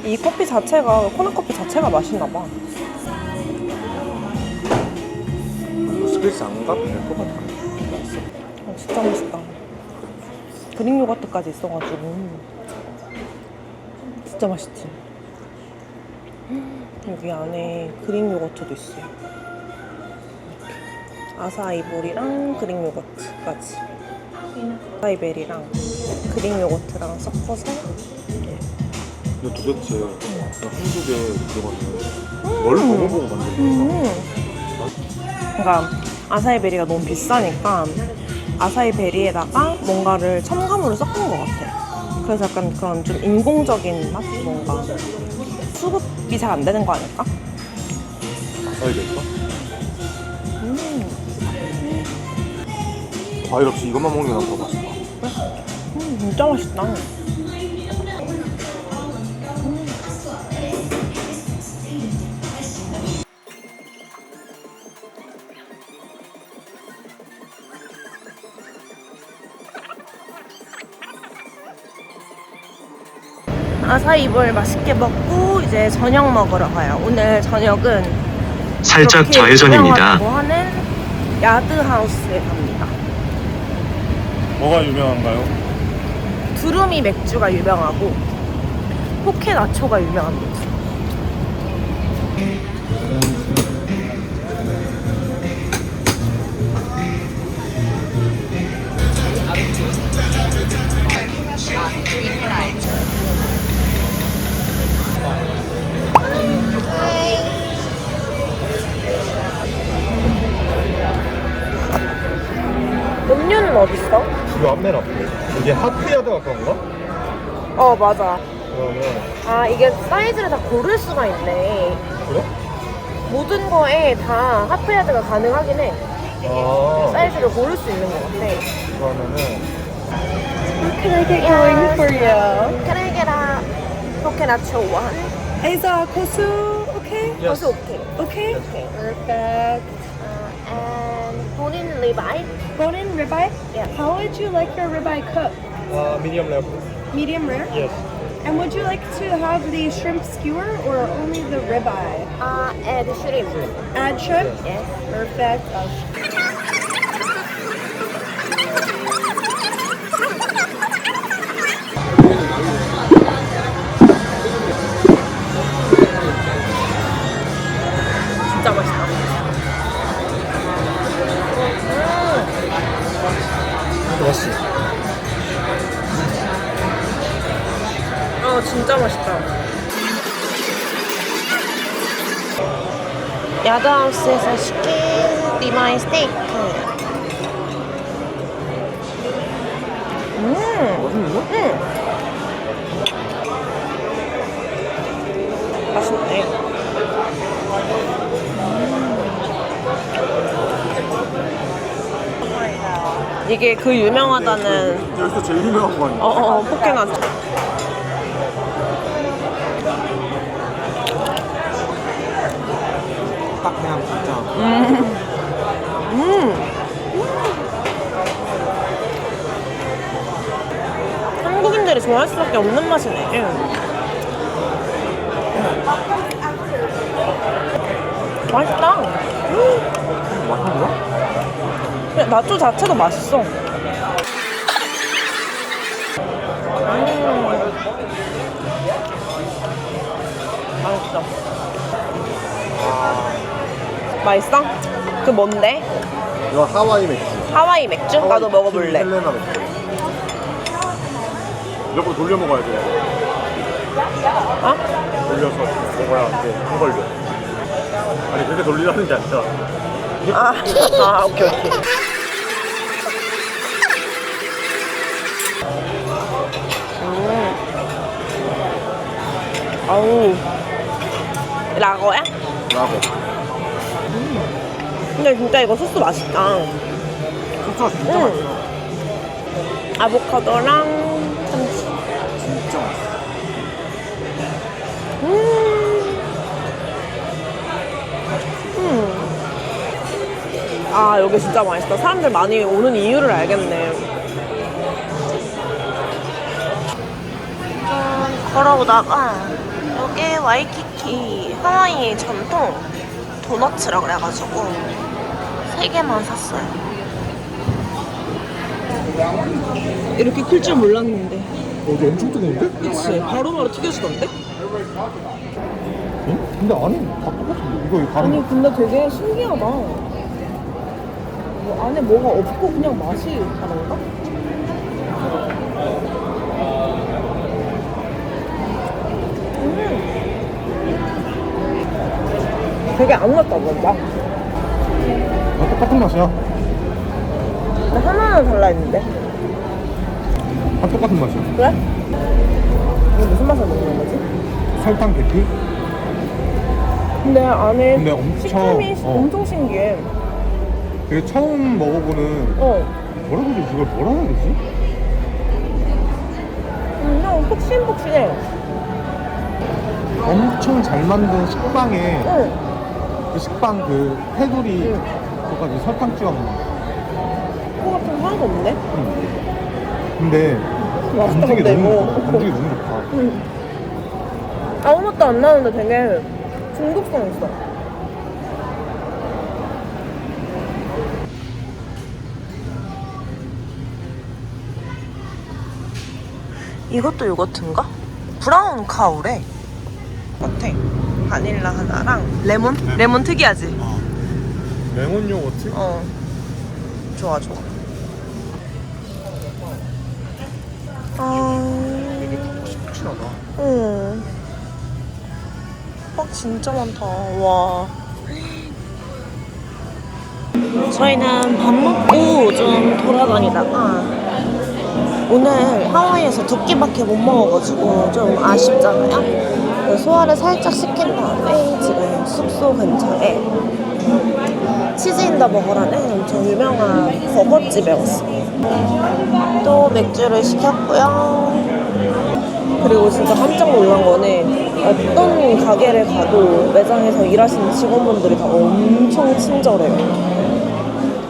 Speaker 6: 이 커피 자체가, 코나 커피 자체가 맛있나 봐.
Speaker 3: 스페이스 안 가도 될 것 같아.
Speaker 6: 진짜 맛있다. 그릭 요거트까지 있어가지고 진짜 맛있지. 여기 안에 그릭 요거트도 있어요. 이렇게. 아사이볼이랑 그릭 요거트까지. 아사이베리랑 그릭 요거트랑 섞어서.
Speaker 3: 근데 도대체 한국에 들어가면 뭘 먹어보고 만든 거야?
Speaker 6: 그러니까 아사이베리가 너무 비싸니까 아사이베리에다가 뭔가를 첨가물을 섞은 것 같아. 그래서 약간 그런 좀 인공적인 맛? 뭔가 수급이 잘 안 되는 거 아닐까?
Speaker 3: 과일 될까? 과일 없이 이것만 먹는 게 난 더 맛있다.
Speaker 6: 진짜 맛있다. 아사이볼 맛있게 먹고 이제 저녁 먹으러 가요. 오늘 저녁은
Speaker 8: 살짝
Speaker 6: 그렇게
Speaker 8: 좌회전입니다.
Speaker 6: 유명하다고 하는 야드하우스에 갑니다.
Speaker 3: 뭐가 유명한가요?
Speaker 6: 두루미 맥주가 유명하고 포케나초가 유명합니다. 음료는 어딨어?
Speaker 3: 이거 앞면 앞에. 이게 하트야드가 그런가?
Speaker 6: 어 맞아.
Speaker 3: 그러면
Speaker 6: 아 이게 사이즈를 다 고를 수가 있네.
Speaker 3: 그래?
Speaker 6: 모든 거에 다 하프야드가 가능하긴 해.
Speaker 3: 아
Speaker 6: 사이즈를 고를 수 있는 것 같아.
Speaker 3: 그러면은
Speaker 6: Can I get going for you? Can I get a 포케나초 one?
Speaker 9: Is kosu okay?
Speaker 6: Also okay.
Speaker 9: Okay.
Speaker 6: Okay. Perfect. And bone-in ribeye.
Speaker 9: Bone-in ribeye?
Speaker 6: Yeah.
Speaker 9: How would you like your ribeye cooked?
Speaker 3: medium level.
Speaker 9: Medium rare?
Speaker 3: Yes.
Speaker 9: And would you like to have the shrimp skewer or only the ribeye?
Speaker 6: Add shrimp.
Speaker 9: Add shrimp?
Speaker 6: Yes.
Speaker 9: Perfect.
Speaker 6: 진짜 맛있다.
Speaker 3: 맛있어.
Speaker 6: 진짜 맛있다. 야드하우스에서 시킨 리마이 스테이크. 맛있네. 이게 그 유명하다는
Speaker 3: 여기서 제일 유명한 거 아니야?
Speaker 6: 포케나초.
Speaker 2: 딱 그냥 진짜
Speaker 6: 한국인들이 좋아할 수밖에 없는 맛이네. 맛있다. 그냥 나초 자체도 맛있어. 맛있어. 맛있어? 그 뭔데?
Speaker 3: 이거 하와이 맥주.
Speaker 6: 하와이 맥주? 나도 먹어볼래.
Speaker 3: 헬레나 맥주. 옆으로 돌려 먹어야 돼.
Speaker 6: 어?
Speaker 3: 돌려서 먹어야 돼. 안 걸려. 아니 그렇게 돌리라는 게 아니라.
Speaker 6: 오케이. 아우, 라거야?
Speaker 3: 라고.
Speaker 6: 근데 진짜 이거 소스 맛있다.
Speaker 3: 소스가 진짜 맛있어.
Speaker 6: 아보카도랑 참치.
Speaker 3: 진짜 맛있어.
Speaker 6: 아, 여기 진짜 맛있다. 사람들 많이 오는 이유를 알겠네. 걸어오다가 여기 와이키키 하와이 전통 도너츠라 그래가지고 3개만 샀어요. 이렇게 클 줄 몰랐는데.
Speaker 3: 여기 엄청 뜨거운데?
Speaker 6: 그치? 바로바로 튀겨지던데?
Speaker 3: 응? 근데 안에 다 똑같은데? 이거 다른
Speaker 1: 아니 근데 되게 신기하다. 뭐 안에 뭐가 없고 그냥 맛이 다른가? 되게 아무것도 없는다.
Speaker 3: 다 똑같은 맛이야.
Speaker 1: 근데 하나는 달라 있는데.
Speaker 3: 다 똑같은 맛이야.
Speaker 1: 그래? 이게 무슨 맛을 먹는 거지?
Speaker 3: 설탕 계피?
Speaker 1: 근데 안에
Speaker 3: 근데 엄청-
Speaker 1: 식감이 엄청 신기해.
Speaker 3: 되게 처음 먹어보는 뭐라고 그러지? 이걸 뭐라 해야 되지?
Speaker 1: 그냥 폭신폭신해.
Speaker 3: 엄청 잘 만든 식빵에
Speaker 1: 응.
Speaker 3: 그 식빵 그 테두리 그거까지 설탕 찍어 먹는 거.
Speaker 1: 그거 같은 거 하나도 없네.
Speaker 3: 근데
Speaker 1: 맛있다,
Speaker 3: 반죽이
Speaker 1: 근데
Speaker 3: 너무
Speaker 1: 이거.
Speaker 3: 좋다. 반죽이 너무 좋다.
Speaker 1: 아무 맛도 안 나는데 되게 중독성 있어.
Speaker 6: 이것도 요거트인가? 브라운 카우래. 같아. 바닐라 하나랑 레몬? 레몬 특이하지?
Speaker 3: 레몬 요거트?
Speaker 6: 좋아 좋아.
Speaker 3: 되게 푹신푹신하다.
Speaker 6: 빡 진짜 많다. 와. 저희는 밥 먹고 좀 돌아다니다가 오늘 하와이에서 2끼밖에 못 먹어가지고 좀 아쉽잖아요. 그래서 소화를 살짝 시킨 다음에 지금 숙소 근처에 치즈인더 버거라는 엄청 유명한 버거집에 왔어요. 또 맥주를 시켰고요. 그리고 진짜 깜짝 놀란 거는 어떤 가게를 가도 매장에서 일하시는 직원분들이 다 엄청 친절해요.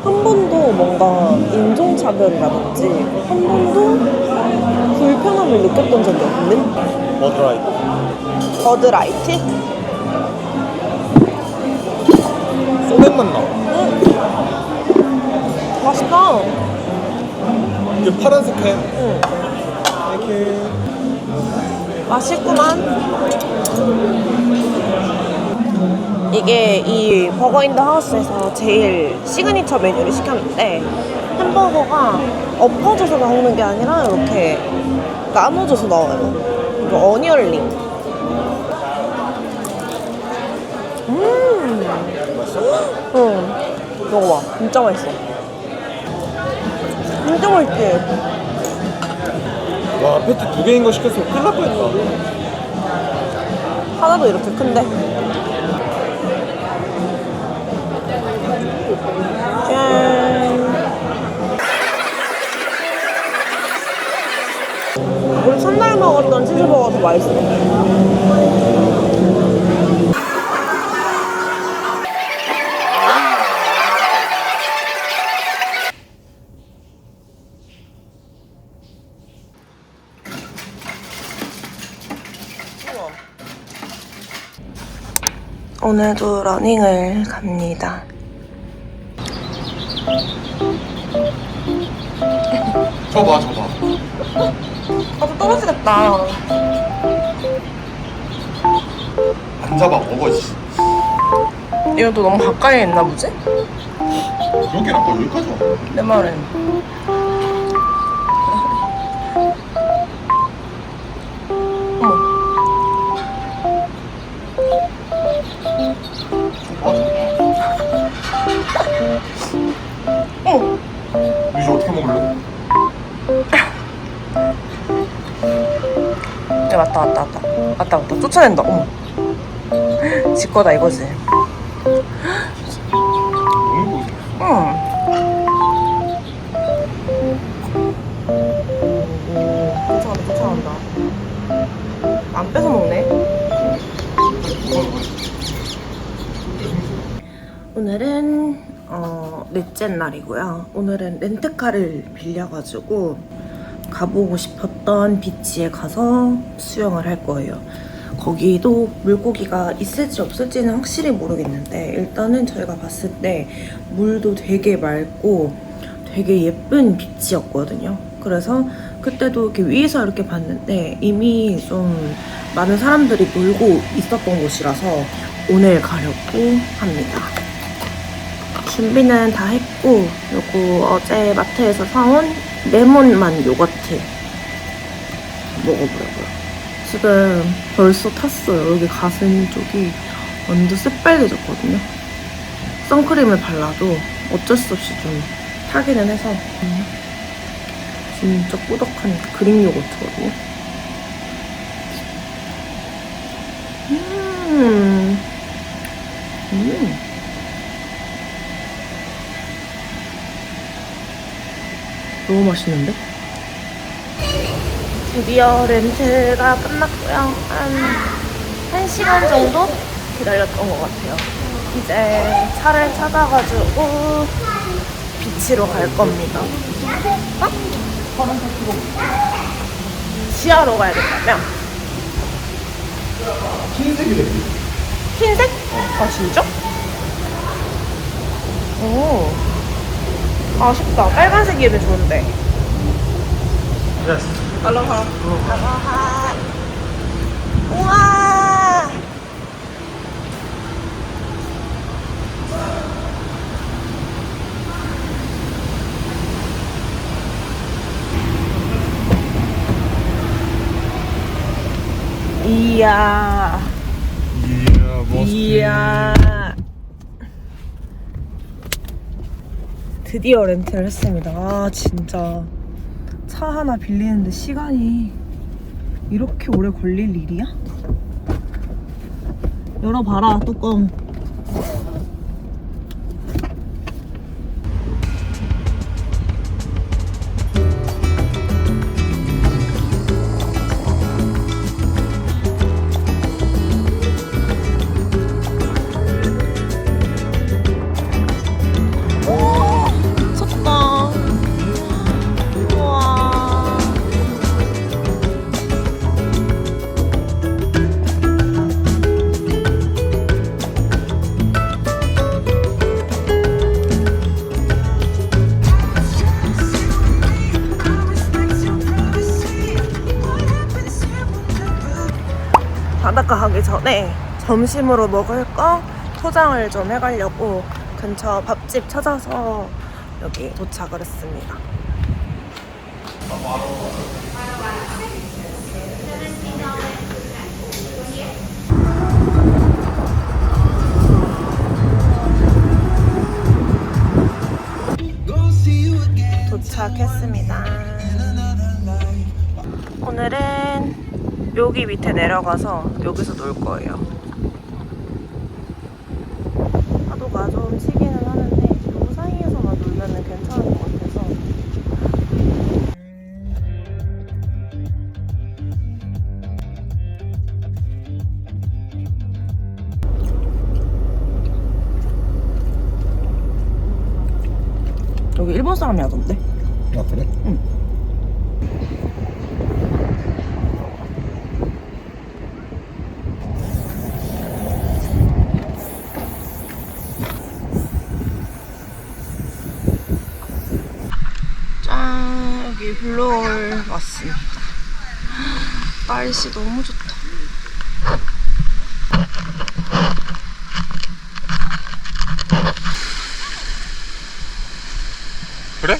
Speaker 6: 한 번도 뭔가 인종차별이라든지 한 번도 불편함을 느꼈던 적이 없는
Speaker 3: 버드라이트.
Speaker 6: 버드라이트?
Speaker 3: 소맥 맛 나.
Speaker 6: 맛있다.
Speaker 3: 이게 파란색 캔.
Speaker 6: 응.
Speaker 3: 이렇게.
Speaker 6: 맛있구만. 이게 이 버거인더 하우스에서 제일 시그니처 메뉴를 시켰는데 햄버거가 엎어져서 나오는 게 아니라 이렇게 나눠져서 나와요. 이거 어니언링. 응. 먹어봐. 진짜 맛있어. 진짜 맛있지?
Speaker 3: 와, 패티 2개인 거 시켰으면 큰일 날 뻔했다.
Speaker 6: 하나도 이렇게 큰데? 짠. 우리 첫날 먹었던 치즈버거가 더 맛있어. 오늘도 러닝을 갑니다.
Speaker 3: 저봐.
Speaker 6: 아, 또 떨어지겠다.
Speaker 3: 안 잡아, 먹어, 씨.
Speaker 6: 이건 또 너무 가까이에 있나 보지?
Speaker 3: 그렇게 안 가, 여기까지 와.
Speaker 6: 내 말은. 어머.
Speaker 3: 이제 어떻게 먹을래?
Speaker 6: 야, 맞다. 쫓아낸다. 어머. 지 거다 이거지.
Speaker 3: 너무 보이지?
Speaker 6: 응. 쫓아간다. 안 뺏어 먹네. 오늘은 넷째 날이고요. 오늘은 렌트카를 빌려가지고 가보고 싶었던 비치에 가서 수영을 할 거예요. 거기도 물고기가 있을지 없을지는 확실히 모르겠는데 일단은 저희가 봤을 때 물도 되게 맑고 되게 예쁜 비치였거든요. 그래서 그때도 이렇게 위에서 이렇게 봤는데 이미 좀 많은 사람들이 놀고 있었던 곳이라서 오늘 가려고 합니다. 준비는 다 했고 요거 어제 마트에서 사온 레몬만 요거트 먹어보려고요. 지금 벌써 탔어요. 여기 가슴 쪽이 완전 새빨개졌거든요. 선크림을 발라도 어쩔 수 없이 좀 타기는 해서 진짜 꾸덕한 그릭 요거트거든요. 너무 맛있는데? 드디어 렌트가 끝났고요. 한 1시간 정도 기다렸던 것 같아요. 이제 차를 찾아가지고 비치로 갈 겁니다. 지하로 가야겠다며?
Speaker 5: 흰색이래.
Speaker 6: 흰색? 아 진짜? 오 아쉽다. 빨간색이면 좋은데. 알로하. 알로하. 우와. 이야. 이야. 드디어 렌트를 했습니다. 아 진짜 차 하나 빌리는데 시간이 이렇게 오래 걸릴 일이야? 열어봐라 뚜껑. 바닷가 가기 전에 점심으로 먹을 거 포장을 좀 해가려고 근처 밥집 찾아서 여기 도착을 했습니다. 도착했습니다. 오늘은 여기 밑에 내려가서 여기서 놀 거예요. 파도가 좀 치기는 하는데 요 사이에서만 놀면 괜찮을 것 같아서. 여기 일본 사람이 하던데?
Speaker 3: 아 그래?
Speaker 6: 응. 짠, 여기 블루홀 왔습니다. 날씨 너무 좋다.
Speaker 3: 그래?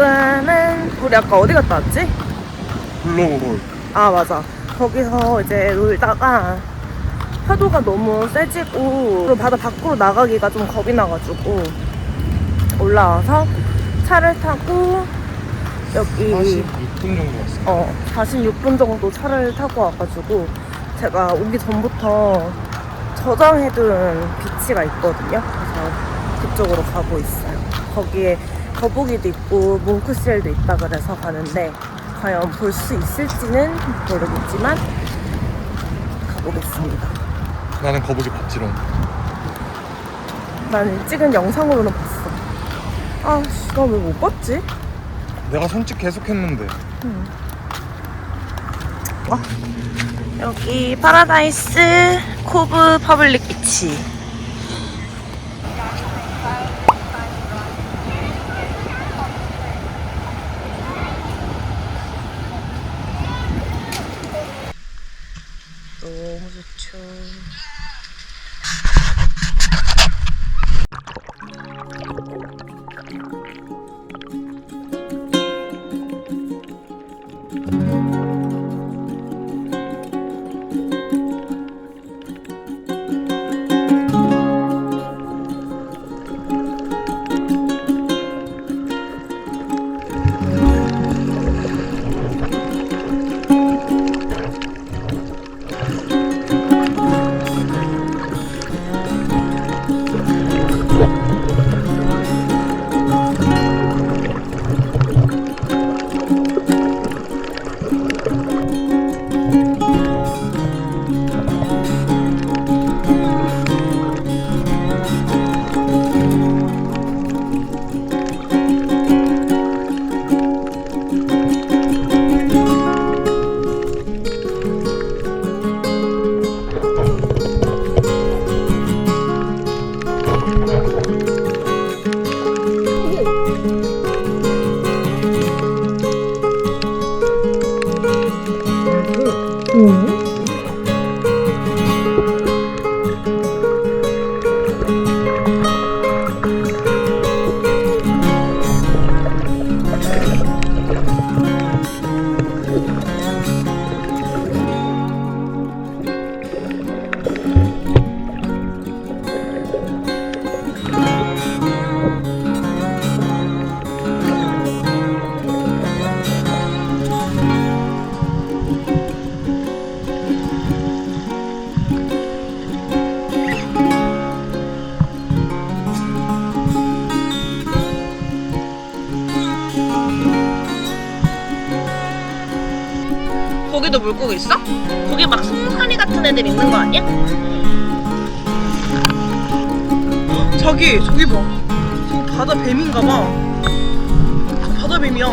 Speaker 6: 지금은 우리 아까 어디 갔다 왔지?
Speaker 3: 블로홀.
Speaker 6: 아 맞아. 거기서 이제 놀다가 파도가 너무 세지고 바다 밖으로 나가기가 좀 겁이 나가지고 올라와서 차를 타고 여기
Speaker 3: 46분 정도 왔어요.
Speaker 6: 46분 정도 차를 타고 와가지고 제가 오기 전부터 저장해둔 비치가 있거든요. 그래서 그쪽으로 가고 있어요. 거기에 거북이도 있고 뭉크쉘도 있다 그래서 가는데 과연 볼 수 있을지는 모르겠지만 가보겠습니다.
Speaker 3: 나는 거북이 봤지롱.
Speaker 6: 난 찍은 영상으로는 봤어. 아씨, 나 왜 못 봤지?
Speaker 3: 내가 손짓 계속했는데.
Speaker 6: 여기 파라다이스 코브 퍼블릭 비치. 너무 좋죠. 거기도 물고기 있어? 거기 막 송사리 같은 애들 있는 거 아니야? 저기 봐. 저기 바다 뱀인가 봐. 바다 뱀이야.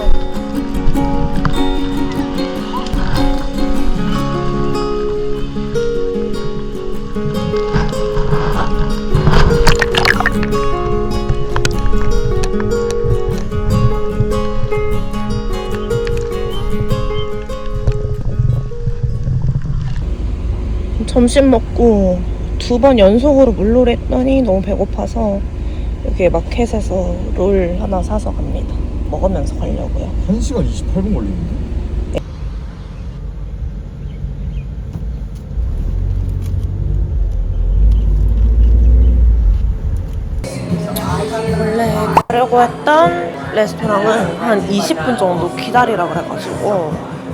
Speaker 6: 점심 먹고 2번 연속으로 물놀이 했더니 너무 배고파서 여기 마켓에서 롤 하나 사서 갑니다. 먹으면서 가려고요.
Speaker 3: 1시간 28분 걸리는데?
Speaker 6: 원래 가려고 했던 레스토랑은 한 20분 정도 기다리라 그래가지고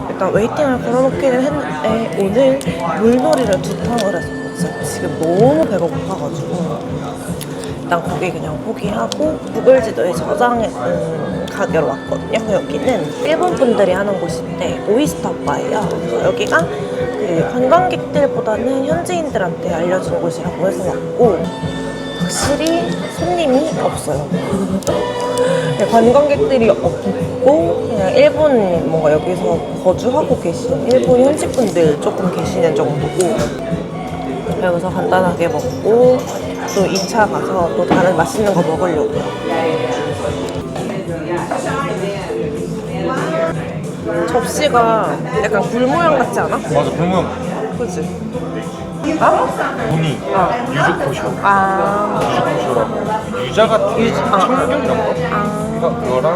Speaker 6: 일단 웨이팅을 걸어놓기는 했는데 오늘 물놀이를 2탕을 해서 지금 너무 배고파가지고 일단 거기 그냥 포기하고 구글 지도에 저장했던 가게로 왔거든요. 여기는 일본 분들이 하는 곳인데 오이스터 바예요. 그래서 여기가 그 관광객들보다는 현지인들한테 알려진 곳이라고 해서 왔고 확실히 손님이 없어요. 관광객들이 없고 그냥 일본 뭔가 여기서 거주하고 계신 일본 현지분들 조금 계시는 정도고 여기서 간단하게 먹고 또 2차 가서 또 다른 맛있는 거 먹으려고요. 접시가 약간 굴 모양 같지 않아?
Speaker 3: 맞아, 그러면
Speaker 6: 그치?
Speaker 3: 무늬, 유주코쇼.
Speaker 1: 아.
Speaker 3: 유주코쇼라고. 유자 같은 청경 이런 거. 그거랑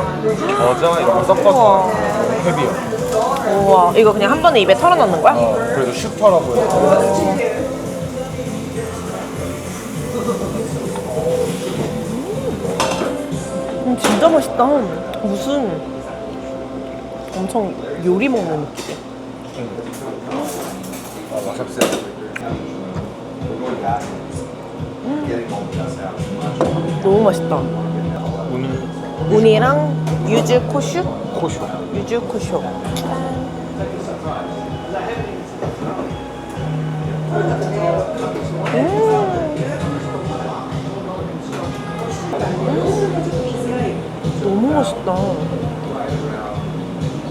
Speaker 3: 겨자 이런 거 섞어서 헤비요.
Speaker 1: 우와, 이거 그냥 한 번에 입에 털어넣는 거야?
Speaker 3: 그래도 슈퍼라고 해서.
Speaker 1: 진짜 맛있다. 무슨 엄청 요리 먹는 느낌이야.
Speaker 3: 와사비.
Speaker 1: 너무 맛있다. 우니랑 유즈 코슈?
Speaker 3: 코쇼.
Speaker 1: 유즈 코슈. 너무 맛있다.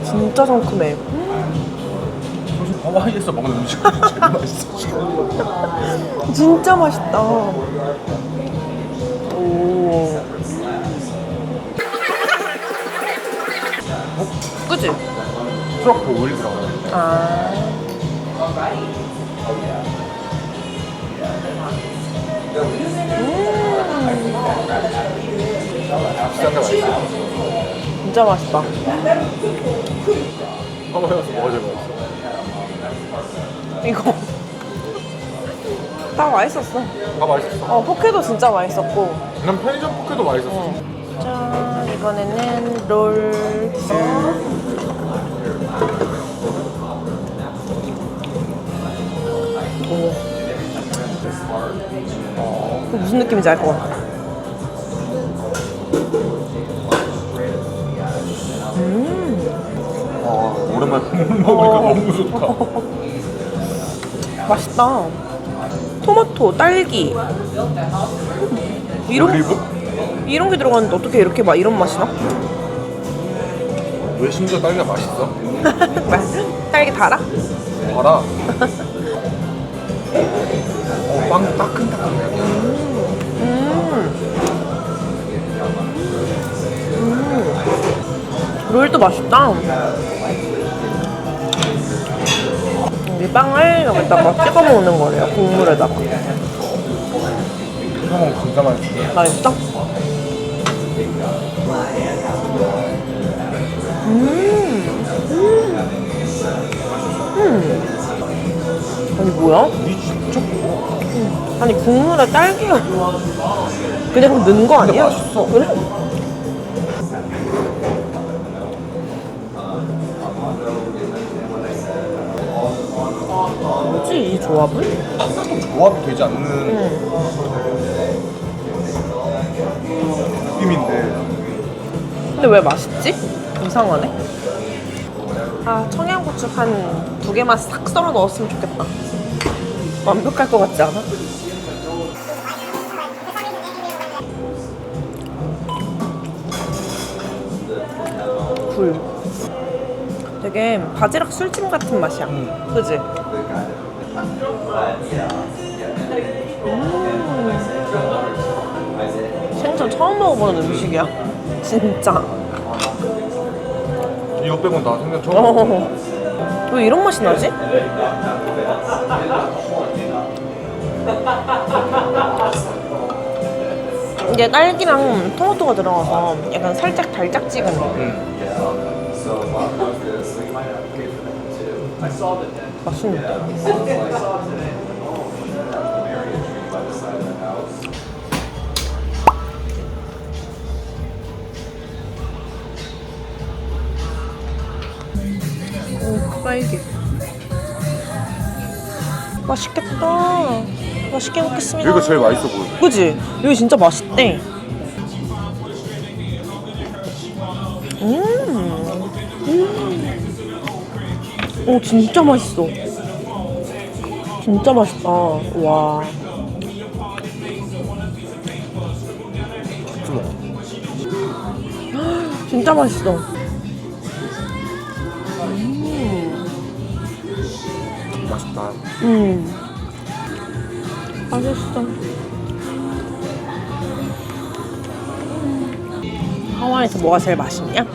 Speaker 1: 진짜 상큼해.
Speaker 3: 하와이에서 먹는 음식 중에 제일 맛있어.
Speaker 1: 진짜 맛있다. 오. 그치?
Speaker 3: 트러플 오일 들어가요.
Speaker 1: 아.
Speaker 3: 비싼데 맛있어.
Speaker 1: 진짜 맛있다.
Speaker 3: 하와이에서 뭐가 제일 맛있어?
Speaker 1: 이거 다 맛있었어.
Speaker 3: 다 맛있었어.
Speaker 1: 포케도 진짜 맛있었고.
Speaker 3: 난 편의점 포케도 맛있었어.
Speaker 1: 짠, 이번에는 롤. 오. 무슨 느낌인지 알 것 같아.
Speaker 3: 오랜만에 먹으니까 너무 좋다.
Speaker 1: 맛있다. 토마토, 딸기. 이런 게 들어갔는데 어떻게 이렇게 막 이런 맛이 나?
Speaker 3: 왜 심지어 딸기가 맛있어?
Speaker 1: 딸기 달아?
Speaker 3: 봐라. 빵 따끈따끈해.
Speaker 1: 롤도 맛있다. 이 빵을 여기다가 찍어 먹는 거래요. 국물에다가.
Speaker 3: 형은 진짜 맛있어.
Speaker 1: 맛있어? 아니 뭐야?
Speaker 3: 이 진짜 뭐?
Speaker 1: 아니 국물에 딸기가 그냥 넣은 거 아니야?
Speaker 3: 맛있어.
Speaker 1: 그래? 뭐지 이 조합은?
Speaker 3: 조합이 되지 않는 느낌인데.
Speaker 1: 근데 왜 맛있지? 이상하네. 아 청양고추 한 2개만 싹 썰어 넣었으면 좋겠다. 완벽할 것 같지 않아? 굴. 되게 바지락 술찜 같은 맛이야. 그지? 생전 처음 먹어보는 음식이야. 진짜.
Speaker 3: 이거 빼곤 나 생전 처음 먹어.
Speaker 1: 왜 이런 맛이 나지? 이게 딸기랑 토마토가 들어가서 약간 살짝 달짝지근해. 맛있는데? 오, 빨개. 맛있겠다. 맛있게 먹겠습니다.
Speaker 3: 여기가 제일 맛있어 보여.
Speaker 1: 그지? 여기 진짜 맛있대. 오, 진짜 맛있어. 진짜 맛있다. 와. 진짜 맛있어.
Speaker 3: 맛있다.
Speaker 1: 맛있어. 하와이에서 뭐가 제일 맛있냐?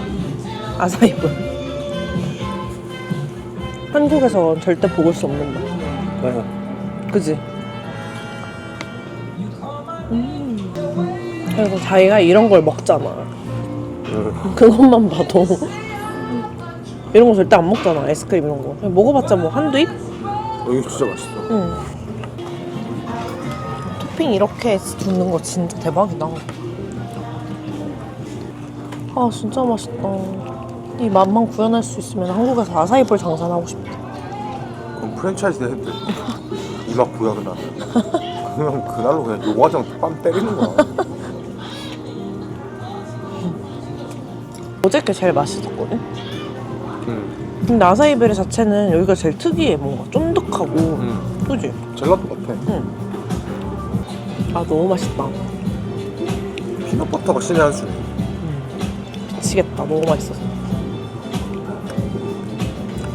Speaker 1: 아사이볼. 한국에서 절대 먹을 수 없는 맛. 그지? 그래서 자기가 이런 걸 먹잖아. 그것만 봐도 이런 거 절대 안 먹잖아. 아이스크림 이런 거 그냥 먹어봤자 뭐 한두 입?
Speaker 3: 이거 진짜 맛있어.
Speaker 1: 응. 토핑 이렇게 주는 거 진짜 대박이다. 아 진짜 맛있다. 이 맛만 구현할 수 있으면 한국에서 아사이볼 장사를 하고 싶다.
Speaker 3: 그럼 프랜차이즈 해도 돼. 이 맛 구현을 하면. 그냥 그날로 그냥 요과정 빰 때리는 거야.
Speaker 1: 어저께 제일 맛있었거든? 근데 아사이베리 자체는 여기가 제일 특이해. 뭔가 쫀득하고 그지?
Speaker 3: 젤라또 같아.
Speaker 1: 아 너무 맛있다.
Speaker 3: 피넛버터가 신의 한 수네.
Speaker 1: 미치겠다. 너무 맛있어서.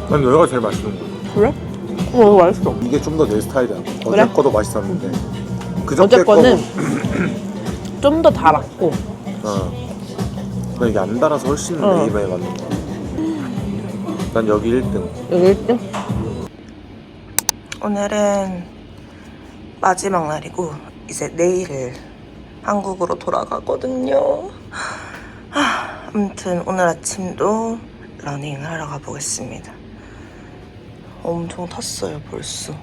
Speaker 3: 난 여기가 제일 맛있는 거야.
Speaker 1: 그래? 너무 맛있어.
Speaker 3: 이게 좀 더 내 스타일이야. 어제
Speaker 1: 그래?
Speaker 3: 거도 맛있었는데 그저께
Speaker 1: 어제 거는 좀 더 달았고
Speaker 3: 난 이게 안 달아서 훨씬 내 입에 맞는 거야. 난 여기 1등.
Speaker 1: 여기 1등?
Speaker 6: 오늘은 마지막 날이고 이제 내일 한국으로 돌아가거든요. 아무튼 오늘 아침도 러닝을 하러 가보겠습니다. 엄청 탔어요 벌써.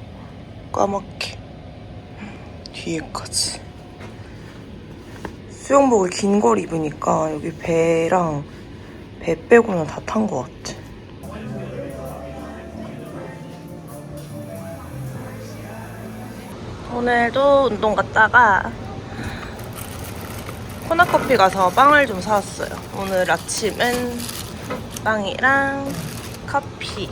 Speaker 6: 까맣게 뒤에까지. 수영복을 긴 걸 입으니까 여기 배랑 배 빼고는 다 탄 것 같아. 오늘도 운동 갔다가 코나커피 가서 빵을 좀 사왔어요. 오늘 아침은 빵이랑 커피.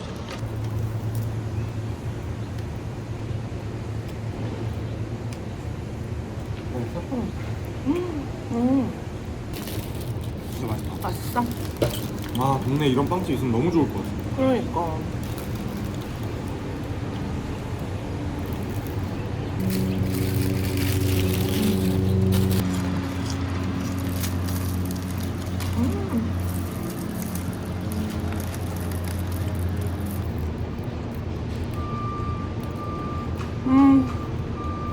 Speaker 3: 진짜 맛있다.
Speaker 1: 맛있어?
Speaker 3: 아 동네 이런 빵집 있으면 너무 좋을 것 같아.
Speaker 1: 그러니까.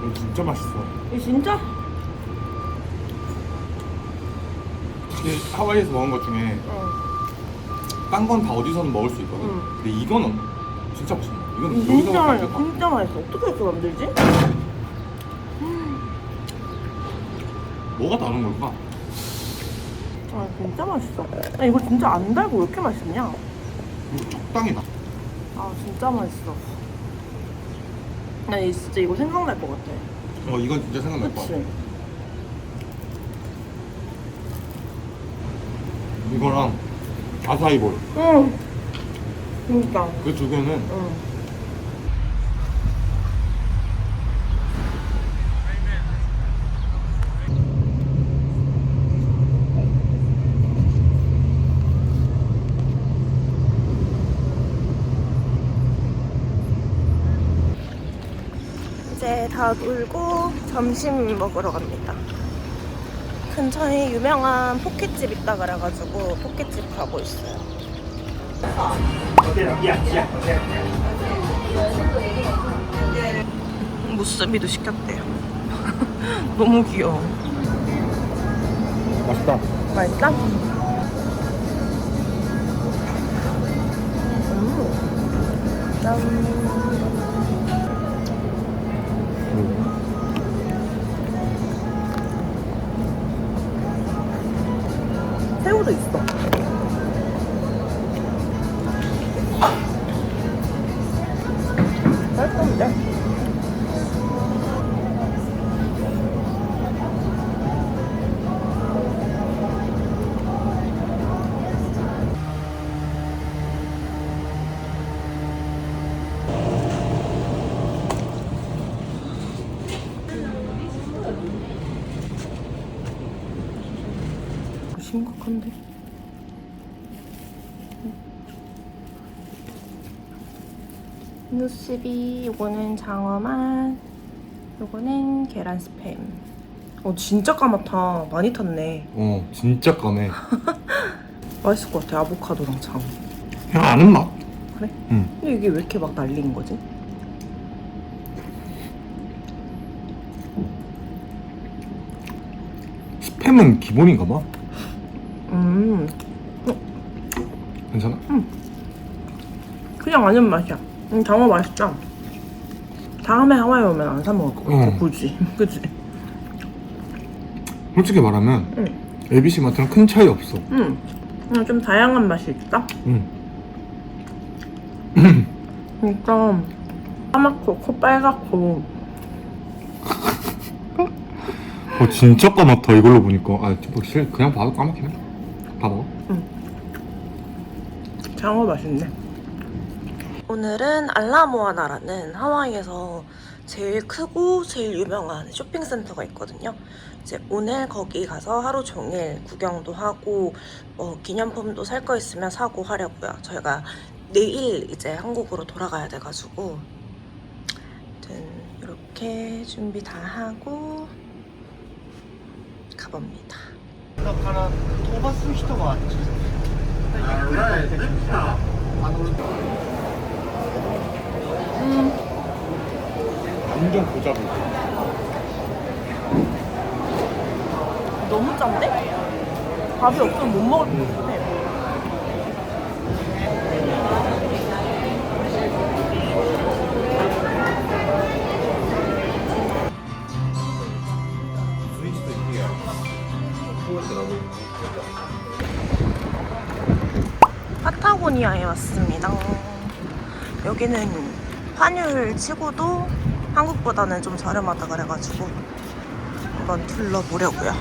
Speaker 3: 이거 진짜 맛있어.
Speaker 1: 이게 진짜?
Speaker 3: 이게 하와이에서 먹은 것 중에 딴 건 다 어디서든 먹을 수 있거든. 근데 이거는 진짜 맛있네. 이건
Speaker 1: 진짜
Speaker 3: 여기서
Speaker 1: 맛있어.
Speaker 3: 만들까?
Speaker 1: 진짜 맛있어. 어떻게 이렇게 만들지?
Speaker 3: 뭐가 다른 걸까?
Speaker 1: 아 진짜 맛있어. 아 이거 진짜 안 달고 왜 이렇게 맛있냐?
Speaker 3: 이거 적당히 나.
Speaker 1: 아 진짜 맛있어. 나 진짜 이거 생각날 것 같아.
Speaker 3: 이건 진짜 생각날 것 같아.
Speaker 1: 그치?
Speaker 3: 이거랑 아사이볼.
Speaker 1: 응. 그러니까.
Speaker 3: 그 두 개는
Speaker 1: 응.
Speaker 6: 이제 다 놀고 점심 먹으러 갑니다. 근처에 유명한 포켓집 있다 그래가지고 포켓집 가고 있어요. 무스비도 시켰대요. 너무 귀여워.
Speaker 3: 맛있다.
Speaker 1: 맛있다? 새우도 있어. 맛있던데? 심각한데? 누스비, 요거는 장어맛, 요거는 계란 스팸. 진짜 까맣다. 많이 탔네.
Speaker 3: 진짜 까매.
Speaker 1: 맛있을 것 같아. 아보카도랑 장어.
Speaker 3: 그냥 아는 맛.
Speaker 1: 그래?
Speaker 3: 응.
Speaker 1: 근데 이게 왜 이렇게 막 날린 거지?
Speaker 3: 크림은 기본인가 봐. 괜찮아?
Speaker 6: 그냥 완전 맛이야. 장어 맛있다. 다음에 하와이 오면 안 사 먹을 것 같아. 굳이. 그치?
Speaker 3: 솔직히 말하면 ABC 마트랑 큰 차이 없어.
Speaker 6: 그냥 좀 다양한 맛이 있다. 진짜 까맣고 코 빨갛고.
Speaker 3: 진짜 까맣다 이걸로 보니까. 확실히 그냥 봐도 까맣긴 해. 봐봐.
Speaker 6: 장어 맛있네. 오늘은 알라모아나라는 하와이에서 제일 크고 제일 유명한 쇼핑센터가 있거든요. 이제 오늘 거기 가서 하루 종일 구경도 하고 기념품도 살 거 있으면 사고 하려고요. 저희가 내일 이제 한국으로 돌아가야 돼가지고 아무튼 이렇게 준비 다 하고 가봅니다.
Speaker 3: 완전 고잡을.
Speaker 6: 너무 짠데? 밥이 없으면 못 먹을 것 같아. 파타고니아에 왔습니다. 여기는 환율 치고도 한국보다는 좀 저렴하다 그래가지고 한번 둘러보려고요.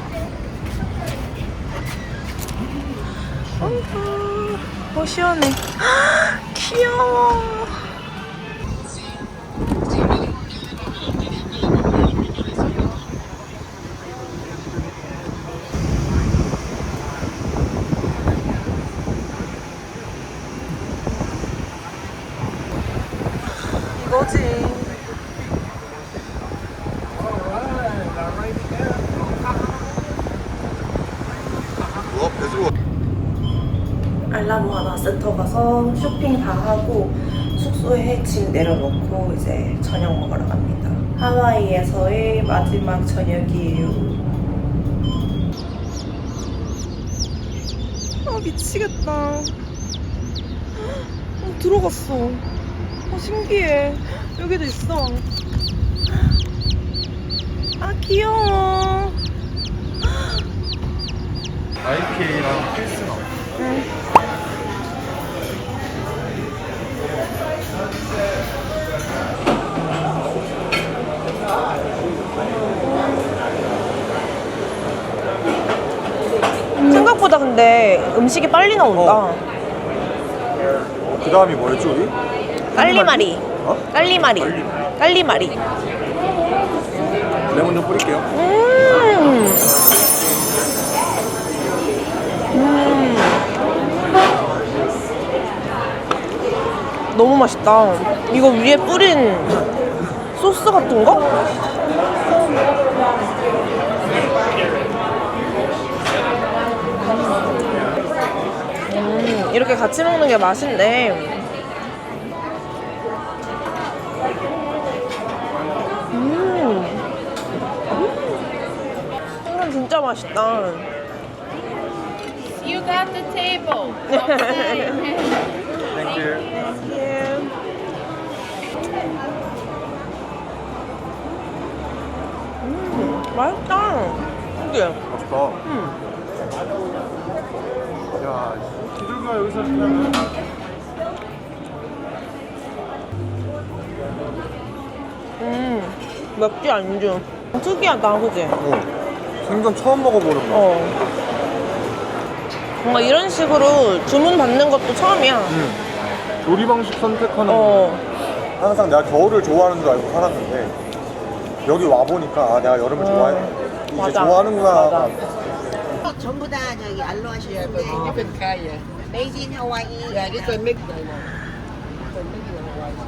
Speaker 6: 시원해. 귀여워. 이거지. 알라모아나 센터 가서 쇼핑 다 하고 숙소에 짐 내려놓고 이제 저녁 먹으러 갑니다. 하와이에서의 마지막 저녁이에요. 미치겠다. 들어갔어. 신기해. 여기도 있어. 귀여워.
Speaker 3: IPA랑 필스나.
Speaker 1: 생각보다 근데 음식이 빨리 나온다.
Speaker 3: 그 다음이 뭐였지 우리?
Speaker 1: 깔리마리.
Speaker 3: 어?
Speaker 1: 깔리마리. 깔리마리.
Speaker 3: 레몬 좀 뿌릴게요.
Speaker 1: 너무 맛있다. 이거 위에 뿌린 소스 같은 거? 이렇게 같이 먹는 게 맛있네. 이건 진짜 맛있다.
Speaker 9: You got the table.
Speaker 3: Thank you.
Speaker 1: 맛있다. 그치?
Speaker 3: 맛있다. 야, 기술가 여기서 그냥.
Speaker 1: 맵지 않죠? 특이하다, 그치?
Speaker 3: 생전 처음 먹어보는 거.
Speaker 1: 뭔가 이런 식으로 주문 받는 것도 처음이야.
Speaker 3: 요리 방식 선택하는 거.
Speaker 1: 어.
Speaker 3: 항상 내가 겨울을 좋아하는 줄 알고 살았는데 여기 와 보니까 내가 여름을 좋아해. 이제
Speaker 1: 맞아.
Speaker 3: 좋아하는구나.
Speaker 1: 맞아.
Speaker 8: 전부 다 저기 알로하시는데 메이드 인 하와이.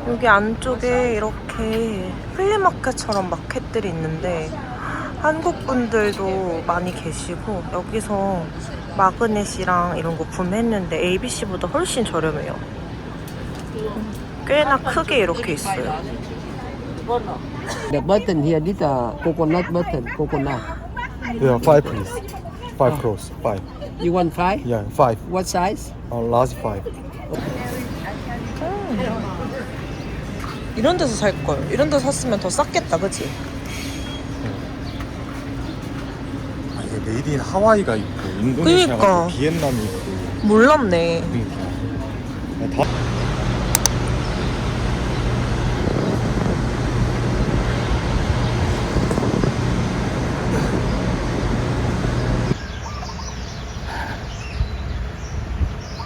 Speaker 6: 여기 안쪽에 이렇게 플리마켓처럼 마켓들이 있는데 한국 분들도 많이 계시고 여기서 마그넷이랑 이런 거 구매했는데 ABC보다 훨씬 저렴해요. 꽤나 크게 이렇게 있어요.
Speaker 7: The button here, this coconut button, coconut.
Speaker 3: Yeah, 5 please. 5 crores. 5.
Speaker 7: You want 5?
Speaker 3: Yeah, 5.
Speaker 7: What size?
Speaker 3: Large 5.
Speaker 6: 이런 데서 살 걸. 이런 데서 샀으면 더 쌌겠다, 그치?
Speaker 3: 아, 이게 메이드 인 하와이가 있고 인도네시아가
Speaker 6: 그니까.
Speaker 3: 있고 비엔남이 있고.
Speaker 6: 몰랐네.
Speaker 3: 그러니까. 다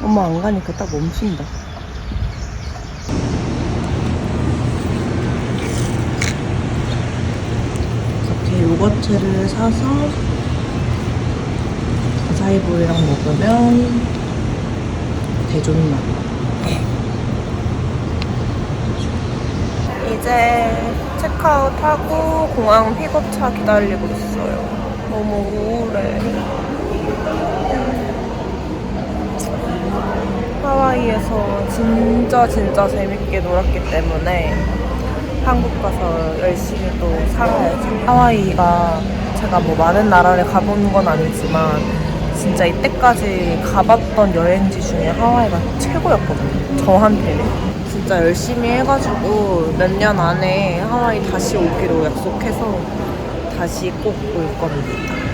Speaker 6: 엄마 안 가니까 딱 멈춘다. 이렇게 요거트를 사서 아사이볼이랑 먹으면 대존나. 이제 체크아웃하고 공항 픽업차 기다리고 있어요. 너무 우울해. 하와이에서 진짜 재밌게 놀았기 때문에 한국 가서 열심히 또 살아야지. 하와이가 제가 뭐 많은 나라를 가본 건 아니지만 진짜 이때까지 가봤던 여행지 중에 하와이가 최고였거든요. 저한테는. 진짜 열심히 해가지고 몇 년 안에 하와이 다시 오기로 약속해서 다시 꼭 올 겁니다.